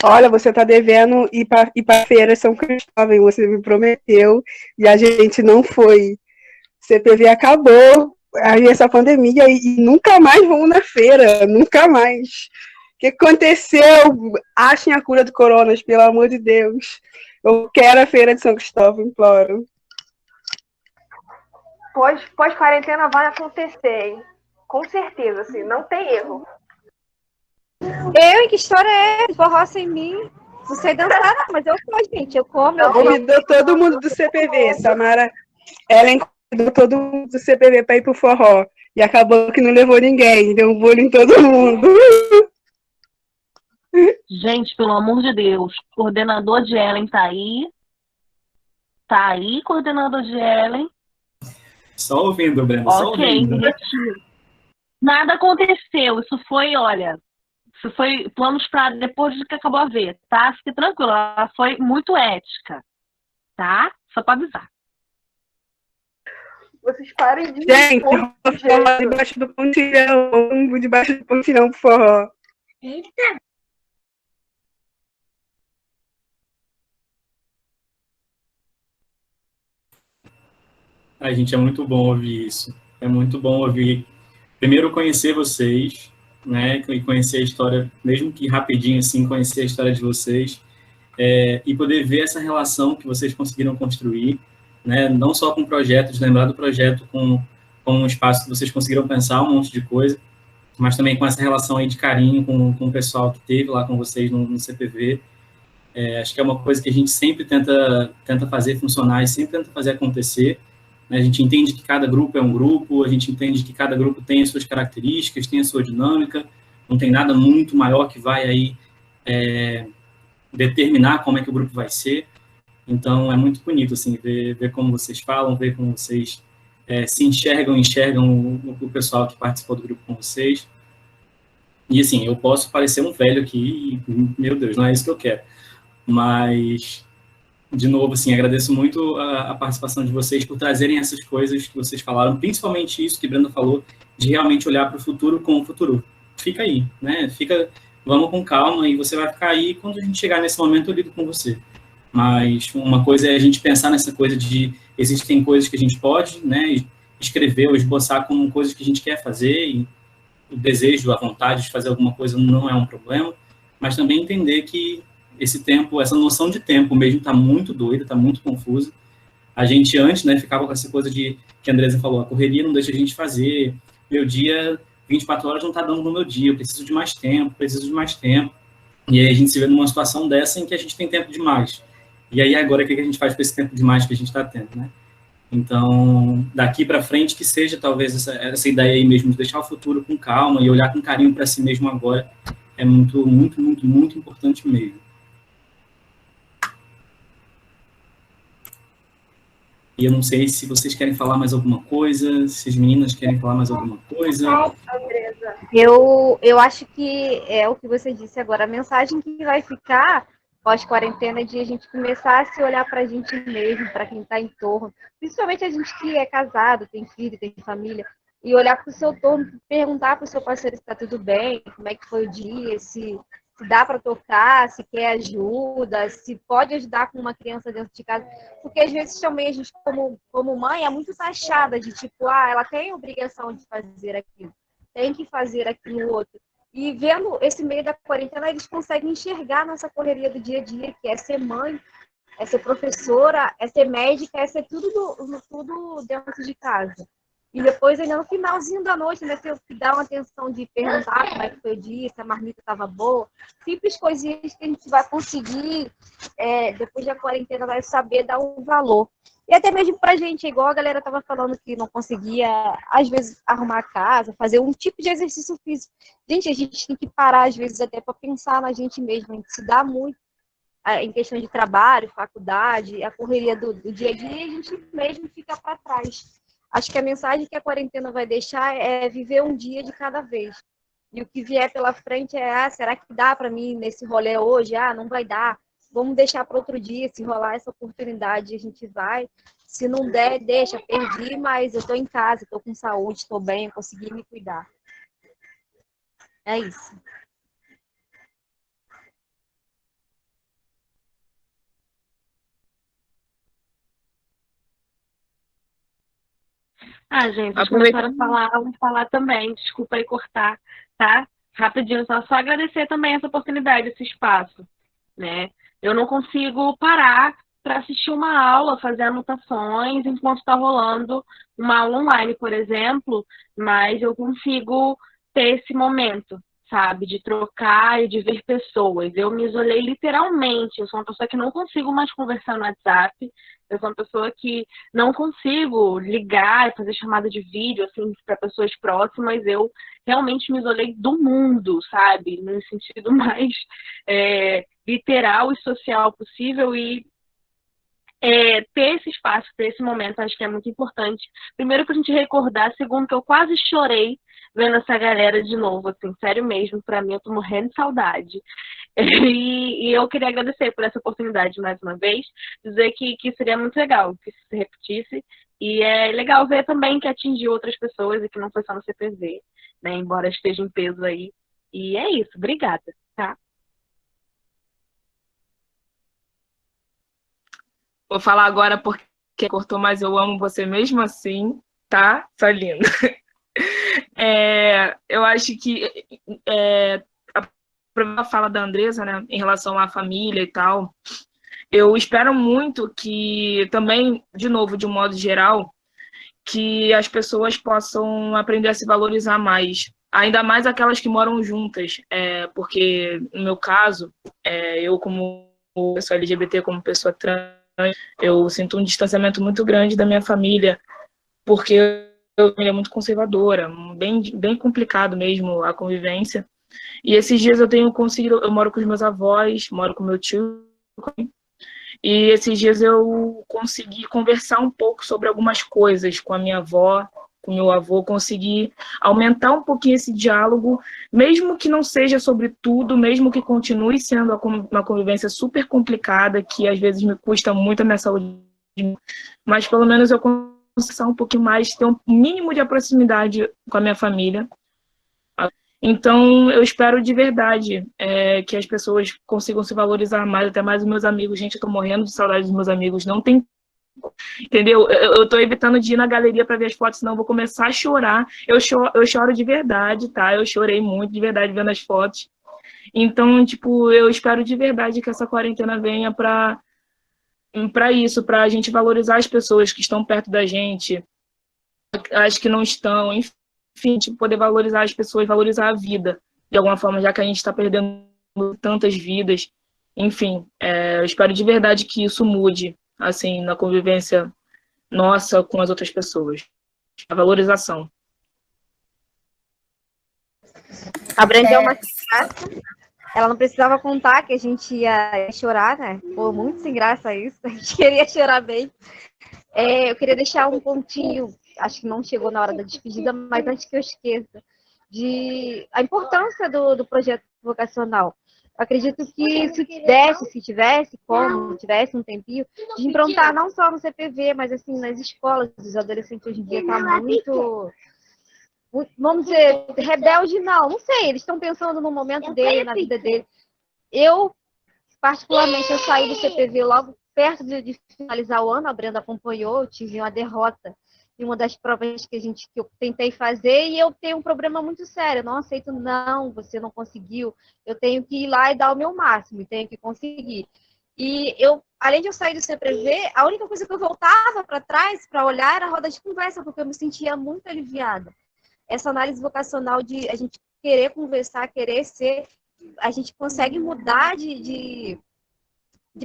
Olha, você está devendo ir para a feira São Cristóvão, você me prometeu, e a gente não foi. CPV acabou, aí essa pandemia, e nunca mais vamos na feira, nunca mais. O que aconteceu? Achem a cura do corona, pelo amor de Deus. Eu quero a feira de São Cristóvão, imploro. Pós-quarentena vai acontecer, hein? Com certeza, assim, não tem erro. Que história é essa? Forró sem mim? Não sei dançar, não, mas eu sou, gente. Eu como. Convidou todo mundo do CPV, Samara. Ellen convidou todo mundo do CPV para ir pro forró. E acabou que não levou ninguém. Deu um bullying em todo mundo. Gente, pelo amor de Deus. Coordenador de Ellen tá aí? Tá aí, coordenador de Ellen? Só ouvindo, Breno, só ouvindo. Nada aconteceu. Isso foi, olha... Isso foi planos para depois de que acabou a ver, tá? Fique tranquilo, ela foi muito ética, tá? Só para avisar. Vocês parem de... Gente, forró debaixo do pontilhão, debaixo do pontilhão pro forró. Eita! Ai, gente, é muito bom ouvir isso. É muito bom ouvir, primeiro, conhecer vocês, né, e conhecer a história, mesmo que rapidinho, assim, conhecer a história de vocês, e poder ver essa relação que vocês conseguiram construir, né, não só com projetos, lembrar do projeto com um espaço que vocês conseguiram pensar um monte de coisa, mas também com essa relação aí de carinho com o pessoal que teve lá com vocês no CPV. Acho que é uma coisa que a gente sempre tenta fazer funcionar e sempre tenta fazer acontecer. A gente entende que cada grupo é um grupo, a gente entende que cada grupo tem as suas características, tem a sua dinâmica, não tem nada muito maior que vai aí determinar como é que o grupo vai ser. Então, é muito bonito, assim, ver como vocês falam, ver como vocês se enxergam o pessoal que participou do grupo com vocês. E, assim, eu posso parecer um velho aqui, e, meu Deus, não é isso que eu quero. Mas... de novo, assim, agradeço muito a participação de vocês por trazerem essas coisas que vocês falaram, principalmente isso que Brenda falou, de realmente olhar para o futuro com o futuro. Fica aí, né? Vamos com calma e você vai ficar aí. Quando a gente chegar nesse momento, eu lido com você. Mas uma coisa é a gente pensar nessa coisa de existem coisas que a gente pode, né, escrever ou esboçar como coisas que a gente quer fazer, e o desejo, a vontade de fazer alguma coisa não é um problema, mas também entender que esse tempo, essa noção de tempo mesmo está muito doida, está muito confusa. A gente antes, né, ficava com essa coisa de, que a Andresa falou, a correria não deixa a gente fazer, meu dia, 24 horas não está dando no meu dia, eu preciso de mais tempo, E aí a gente se vê numa situação dessa em que a gente tem tempo demais. E aí agora, o que a gente faz com esse tempo demais que a gente está tendo, né? Então, daqui para frente, que seja talvez essa ideia aí mesmo de deixar o futuro com calma e olhar com carinho para si mesmo agora, é muito, muito, muito, muito importante mesmo. E eu não sei se vocês querem falar mais alguma coisa, se as meninas querem falar mais alguma coisa. Eu acho que é o que você disse agora. A mensagem que vai ficar pós-quarentena é de a gente começar a se olhar para a gente mesmo, para quem está em torno. Principalmente a gente que é casado, tem filho, tem família. E olhar para o seu torno, perguntar para o seu parceiro se está tudo bem, como é que foi o dia, se dá para tocar, se quer ajuda, se pode ajudar com uma criança dentro de casa. Porque às vezes também a gente, como mãe, é muito taxada de tipo, ela tem a obrigação de fazer aquilo, tem que fazer aquilo outro. E vendo esse meio da quarentena, eles conseguem enxergar nossa correria do dia a dia, que é ser mãe, é ser professora, é ser médica, é ser tudo dentro de casa. E depois, ainda no finalzinho da noite, ainda ter que dar uma atenção de perguntar como é que foi o dia, se a marmita estava boa. Simples coisinhas que a gente vai conseguir, depois da quarentena, vai saber dar um valor. E até mesmo pra gente, igual a galera estava falando que não conseguia, às vezes, arrumar a casa, fazer um tipo de exercício físico. Gente, a gente tem que parar, às vezes, até para pensar na gente mesmo. A gente se dá muito em questão de trabalho, faculdade, a correria do dia a dia, e a gente mesmo fica para trás. Acho que a mensagem que a quarentena vai deixar é viver um dia de cada vez. E o que vier pela frente é, será que dá para mim nesse rolê hoje? Não vai dar. Vamos deixar para outro dia, se rolar essa oportunidade, a gente vai. Se não der, deixa, perdi, mas eu estou em casa, estou com saúde, estou bem, consegui me cuidar. É isso. Gente, vocês começaram a falar também, desculpa aí cortar, tá? Rapidinho, só agradecer também essa oportunidade, esse espaço, né? Eu não consigo parar para assistir uma aula, fazer anotações enquanto está rolando uma aula online, por exemplo, mas eu consigo ter esse momento, sabe, de trocar e de ver pessoas. Eu me isolei literalmente, eu sou uma pessoa que não consigo mais conversar no WhatsApp, eu sou uma pessoa que não consigo ligar e fazer chamada de vídeo, assim, para pessoas próximas. Eu realmente me isolei do mundo, sabe? No sentido mais literal e social possível. E ter esse espaço, ter esse momento, acho que é muito importante. Primeiro, pra gente recordar. Segundo, que eu quase chorei vendo essa galera de novo, assim, sério mesmo. Pra mim, eu tô morrendo de saudade. E eu queria agradecer por essa oportunidade mais uma vez, dizer que seria muito legal que isso se repetisse, e é legal ver também que atingiu outras pessoas e que não foi só no CPV, né, embora esteja em peso aí. E é isso, obrigada, tá? Vou falar agora porque cortou, mas eu amo você mesmo assim, tá? Sua linda. Eu acho que a fala da Andresa, né, em relação à família e tal, eu espero muito que também, de novo, de um modo geral, que as pessoas possam aprender a se valorizar mais, ainda mais aquelas que moram juntas, porque, no meu caso, eu como pessoa LGBT, como pessoa trans, eu sinto um distanciamento muito grande da minha família, porque eu é muito conservadora, bem complicado mesmo a convivência. E esses dias eu tenho conseguido, eu moro com os meus avós, moro com meu tio, e esses dias eu consegui conversar um pouco sobre algumas coisas com a minha avó, com o meu avô, consegui aumentar um pouquinho esse diálogo, mesmo que não seja sobre tudo, mesmo que continue sendo uma convivência super complicada, que às vezes me custa muito a minha saúde, mas pelo menos eu consigo um pouquinho mais, ter um mínimo de proximidade com a minha família. Então, eu espero de verdade que as pessoas consigam se valorizar mais, até mais os meus amigos. Gente, eu tô morrendo de saudade dos meus amigos, não tem... Entendeu? Eu tô evitando de ir na galeria para ver as fotos, senão eu vou começar a chorar. Eu choro de verdade, tá? Eu chorei muito de verdade vendo as fotos. Então, tipo, eu espero de verdade que essa quarentena venha para isso, para a gente valorizar as pessoas que estão perto da gente, as que não estão, enfim, tipo, poder valorizar as pessoas, valorizar a vida, de alguma forma, já que a gente está perdendo tantas vidas. Enfim, eu espero de verdade que isso mude, assim, na convivência nossa com as outras pessoas. A valorização. A Brenda é uma graça. Ela não precisava contar que a gente ia chorar, né? Pô, muito sem graça isso. A gente queria chorar bem. Eu queria deixar um pontinho, acho que não chegou na hora da despedida, mas antes que eu esqueça, de a importância do projeto vocacional. Eu acredito que se tivesse um tempinho, de improntar não só no CPV, mas assim, nas escolas, os adolescentes hoje em dia estão muito, vamos dizer, rebelde não sei, eles estão pensando no momento dele, na vida dele. Eu, particularmente, eu saí do CPV logo perto de finalizar o ano, a Brenda acompanhou, eu tive uma derrota em uma das provas que eu tentei fazer e eu tenho um problema muito sério, eu não aceito não, você não conseguiu, eu tenho que ir lá e dar o meu máximo, tenho que conseguir. E eu, além de eu sair do CPV, a única coisa que eu voltava para trás para olhar era a roda de conversa, porque eu me sentia muito aliviada. Essa análise vocacional de a gente querer conversar, querer ser, a gente consegue mudar de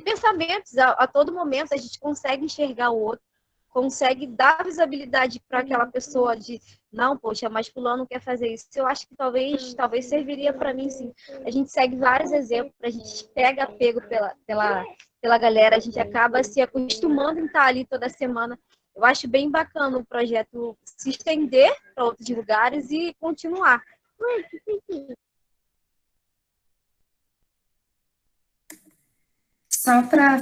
pensamentos a todo momento, a gente consegue enxergar o outro, consegue dar visibilidade para aquela pessoa de, não, poxa, mas fulano quer fazer isso. Eu acho que talvez serviria para mim, sim. A gente segue vários exemplos, a gente pega apego pela galera, a gente acaba se acostumando em estar ali toda semana. Eu acho bem bacana o projeto se estender para outros lugares e continuar. Só para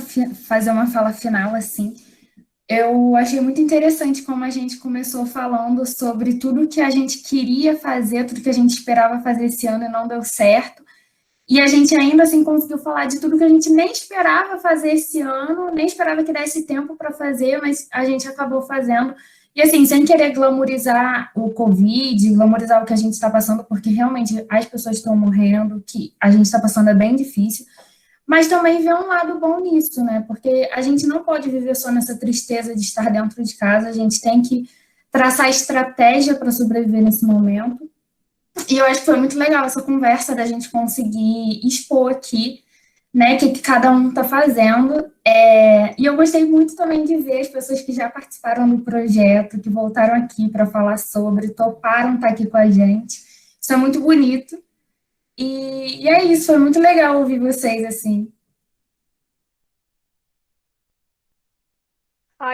fazer uma fala final, assim, eu achei muito interessante como a gente começou falando sobre tudo que a gente queria fazer, tudo que a gente esperava fazer esse ano e não deu certo. E a gente ainda assim conseguiu falar de tudo que a gente nem esperava fazer esse ano, nem esperava que desse tempo para fazer, mas a gente acabou fazendo. E assim, sem querer glamourizar o Covid, glamourizar o que a gente está passando, porque realmente as pessoas estão morrendo, o que a gente está passando é bem difícil. Mas também vê um lado bom nisso, né? Porque a gente não pode viver só nessa tristeza de estar dentro de casa, a gente tem que traçar estratégia para sobreviver nesse momento. E eu acho que foi muito legal essa conversa da gente conseguir expor aqui, né, o que cada um está fazendo. E eu gostei muito também de ver as pessoas que já participaram do projeto, que voltaram aqui para falar sobre, toparam estar aqui com a gente. Isso é muito bonito. E é isso, foi muito legal ouvir vocês, assim.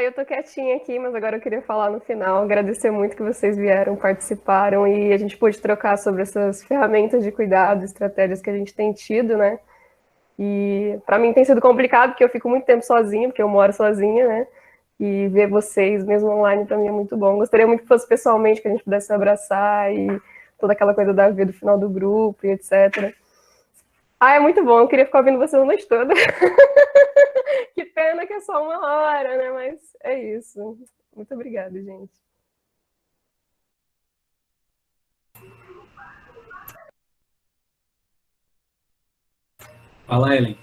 Eu tô quietinha aqui, mas agora eu queria falar no final, agradecer muito que vocês vieram, participaram e a gente pôde trocar sobre essas ferramentas de cuidado, estratégias que a gente tem tido, né? E para mim tem sido complicado, porque eu fico muito tempo sozinha, porque eu moro sozinha, né? E ver vocês, mesmo online, para mim é muito bom. Gostaria muito que fosse pessoalmente, que a gente pudesse se abraçar e toda aquela coisa da vida do final do grupo e etc. É muito bom, eu queria ficar ouvindo vocês a noite toda. Que pena que é só 1 hora, né? Mas é isso. Muito obrigada, gente. Fala, Ellen.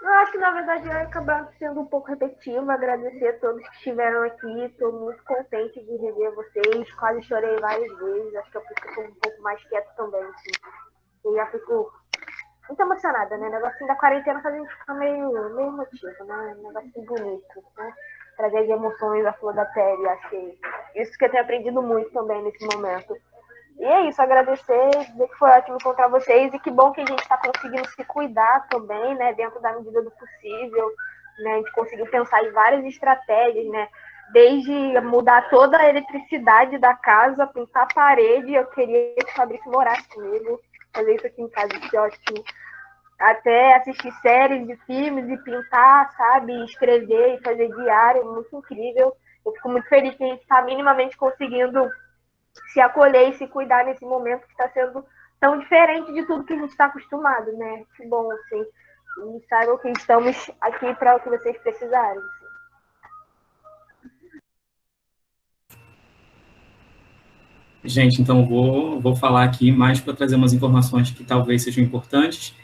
Eu acho que, na verdade, vai acabar sendo um pouco repetitivo. Agradecer a todos que estiveram aqui. Estou muito contente de rever vocês. Quase chorei várias vezes. Acho que eu fico um pouco mais quieto também. Assim. Eu já fico muito emocionada, né? O negocinho da quarentena faz a gente ficar meio emotivo, né? Um negocinho bonito, né? Trazer as emoções à flor da pele. Acho que isso que eu tenho aprendido muito também nesse momento. E é isso, agradecer, dizer que foi ótimo encontrar vocês e que bom que a gente está conseguindo se cuidar também, né, dentro da medida do possível, né, a gente conseguiu pensar em várias estratégias, né, desde mudar toda a eletricidade da casa, pintar a parede, eu queria que o Fabrício morasse comigo, fazer isso aqui em casa, que ótimo, até assistir séries de filmes e pintar, sabe, escrever e fazer diário, muito incrível, eu fico muito feliz que a gente está minimamente conseguindo se acolher e se cuidar nesse momento que está sendo tão diferente de tudo que a gente está acostumado, né? Que bom, assim. E saibam que estamos aqui para o que vocês precisarem. Assim. Gente, então vou falar aqui mais para trazer umas informações que talvez sejam importantes.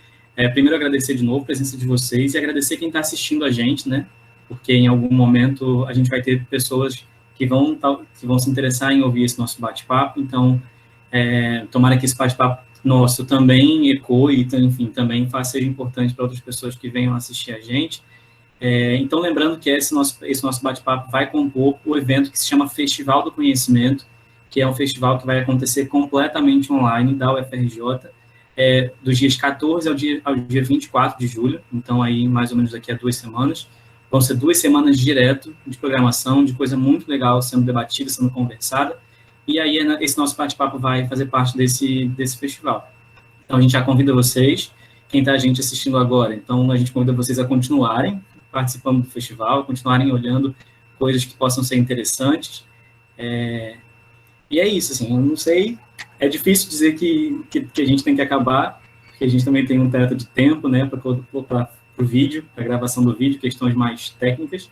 Primeiro, agradecer de novo a presença de vocês e agradecer quem está assistindo a gente, né? Porque em algum momento a gente vai ter pessoas que vão se interessar em ouvir esse nosso bate-papo. Então, tomara que esse bate-papo nosso também ecoe, enfim, também seja importante para outras pessoas que venham assistir a gente. Então, lembrando que esse nosso bate-papo vai compor o evento que se chama Festival do Conhecimento, que é um festival que vai acontecer completamente online da UFRJ, dos dias 14 ao dia 24 de julho, então aí mais ou menos daqui a 2 semanas. Vão ser 2 semanas direto de programação, de coisa muito legal sendo debatida, sendo conversada, e aí esse nosso bate-papo vai fazer parte desse festival. Então a gente já convida vocês, quem está a gente assistindo agora, então a gente convida vocês a continuarem participando do festival, continuarem olhando coisas que possam ser interessantes. E é isso, assim, eu não sei, é difícil dizer que a gente tem que acabar, porque a gente também tem um teto de tempo, né, para o vídeo, para a gravação do vídeo, questões mais técnicas,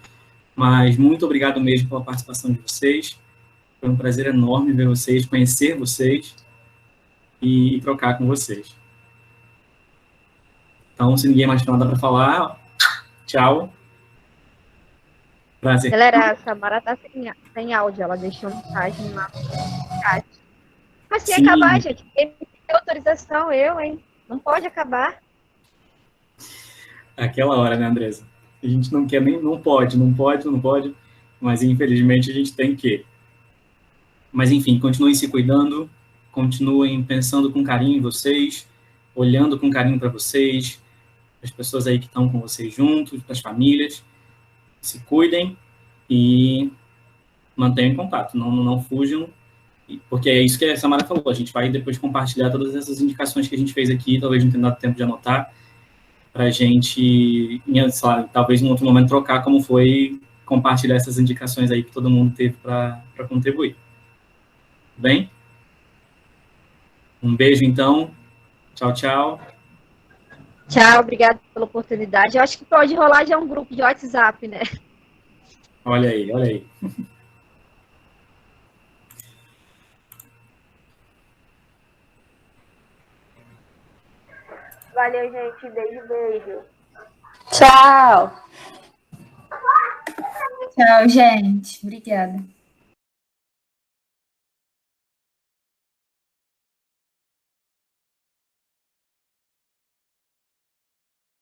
mas muito obrigado mesmo pela participação de vocês, foi um prazer enorme ver vocês, conhecer vocês e trocar com vocês. Então, se ninguém mais tem nada para falar, tchau. Prazer. Galera, a Samara tá sem áudio, ela deixou mensagem lá no chat. Mas se acabar, gente, tem autorização, hein? Não pode acabar. Aquela hora, né, Andressa? A gente não quer nem, não pode, mas infelizmente a gente tem que. Mas enfim, continuem se cuidando, continuem pensando com carinho em vocês, olhando com carinho para vocês, as pessoas aí que estão com vocês juntos, as famílias. Se cuidem e mantenham contato, não fujam, porque é isso que a Samara falou, a gente vai depois compartilhar todas essas indicações que a gente fez aqui, talvez não tenha dado tempo de anotar, para a gente, talvez em outro momento trocar como foi compartilhar essas indicações aí que todo mundo teve para contribuir. Tudo bem? Um beijo, então. Tchau, tchau. Tchau, obrigada pela oportunidade. Eu acho que pode rolar já um grupo de WhatsApp, né? Olha aí, olha aí. Valeu, gente. Beijo. Tchau. Tchau, gente. Obrigada.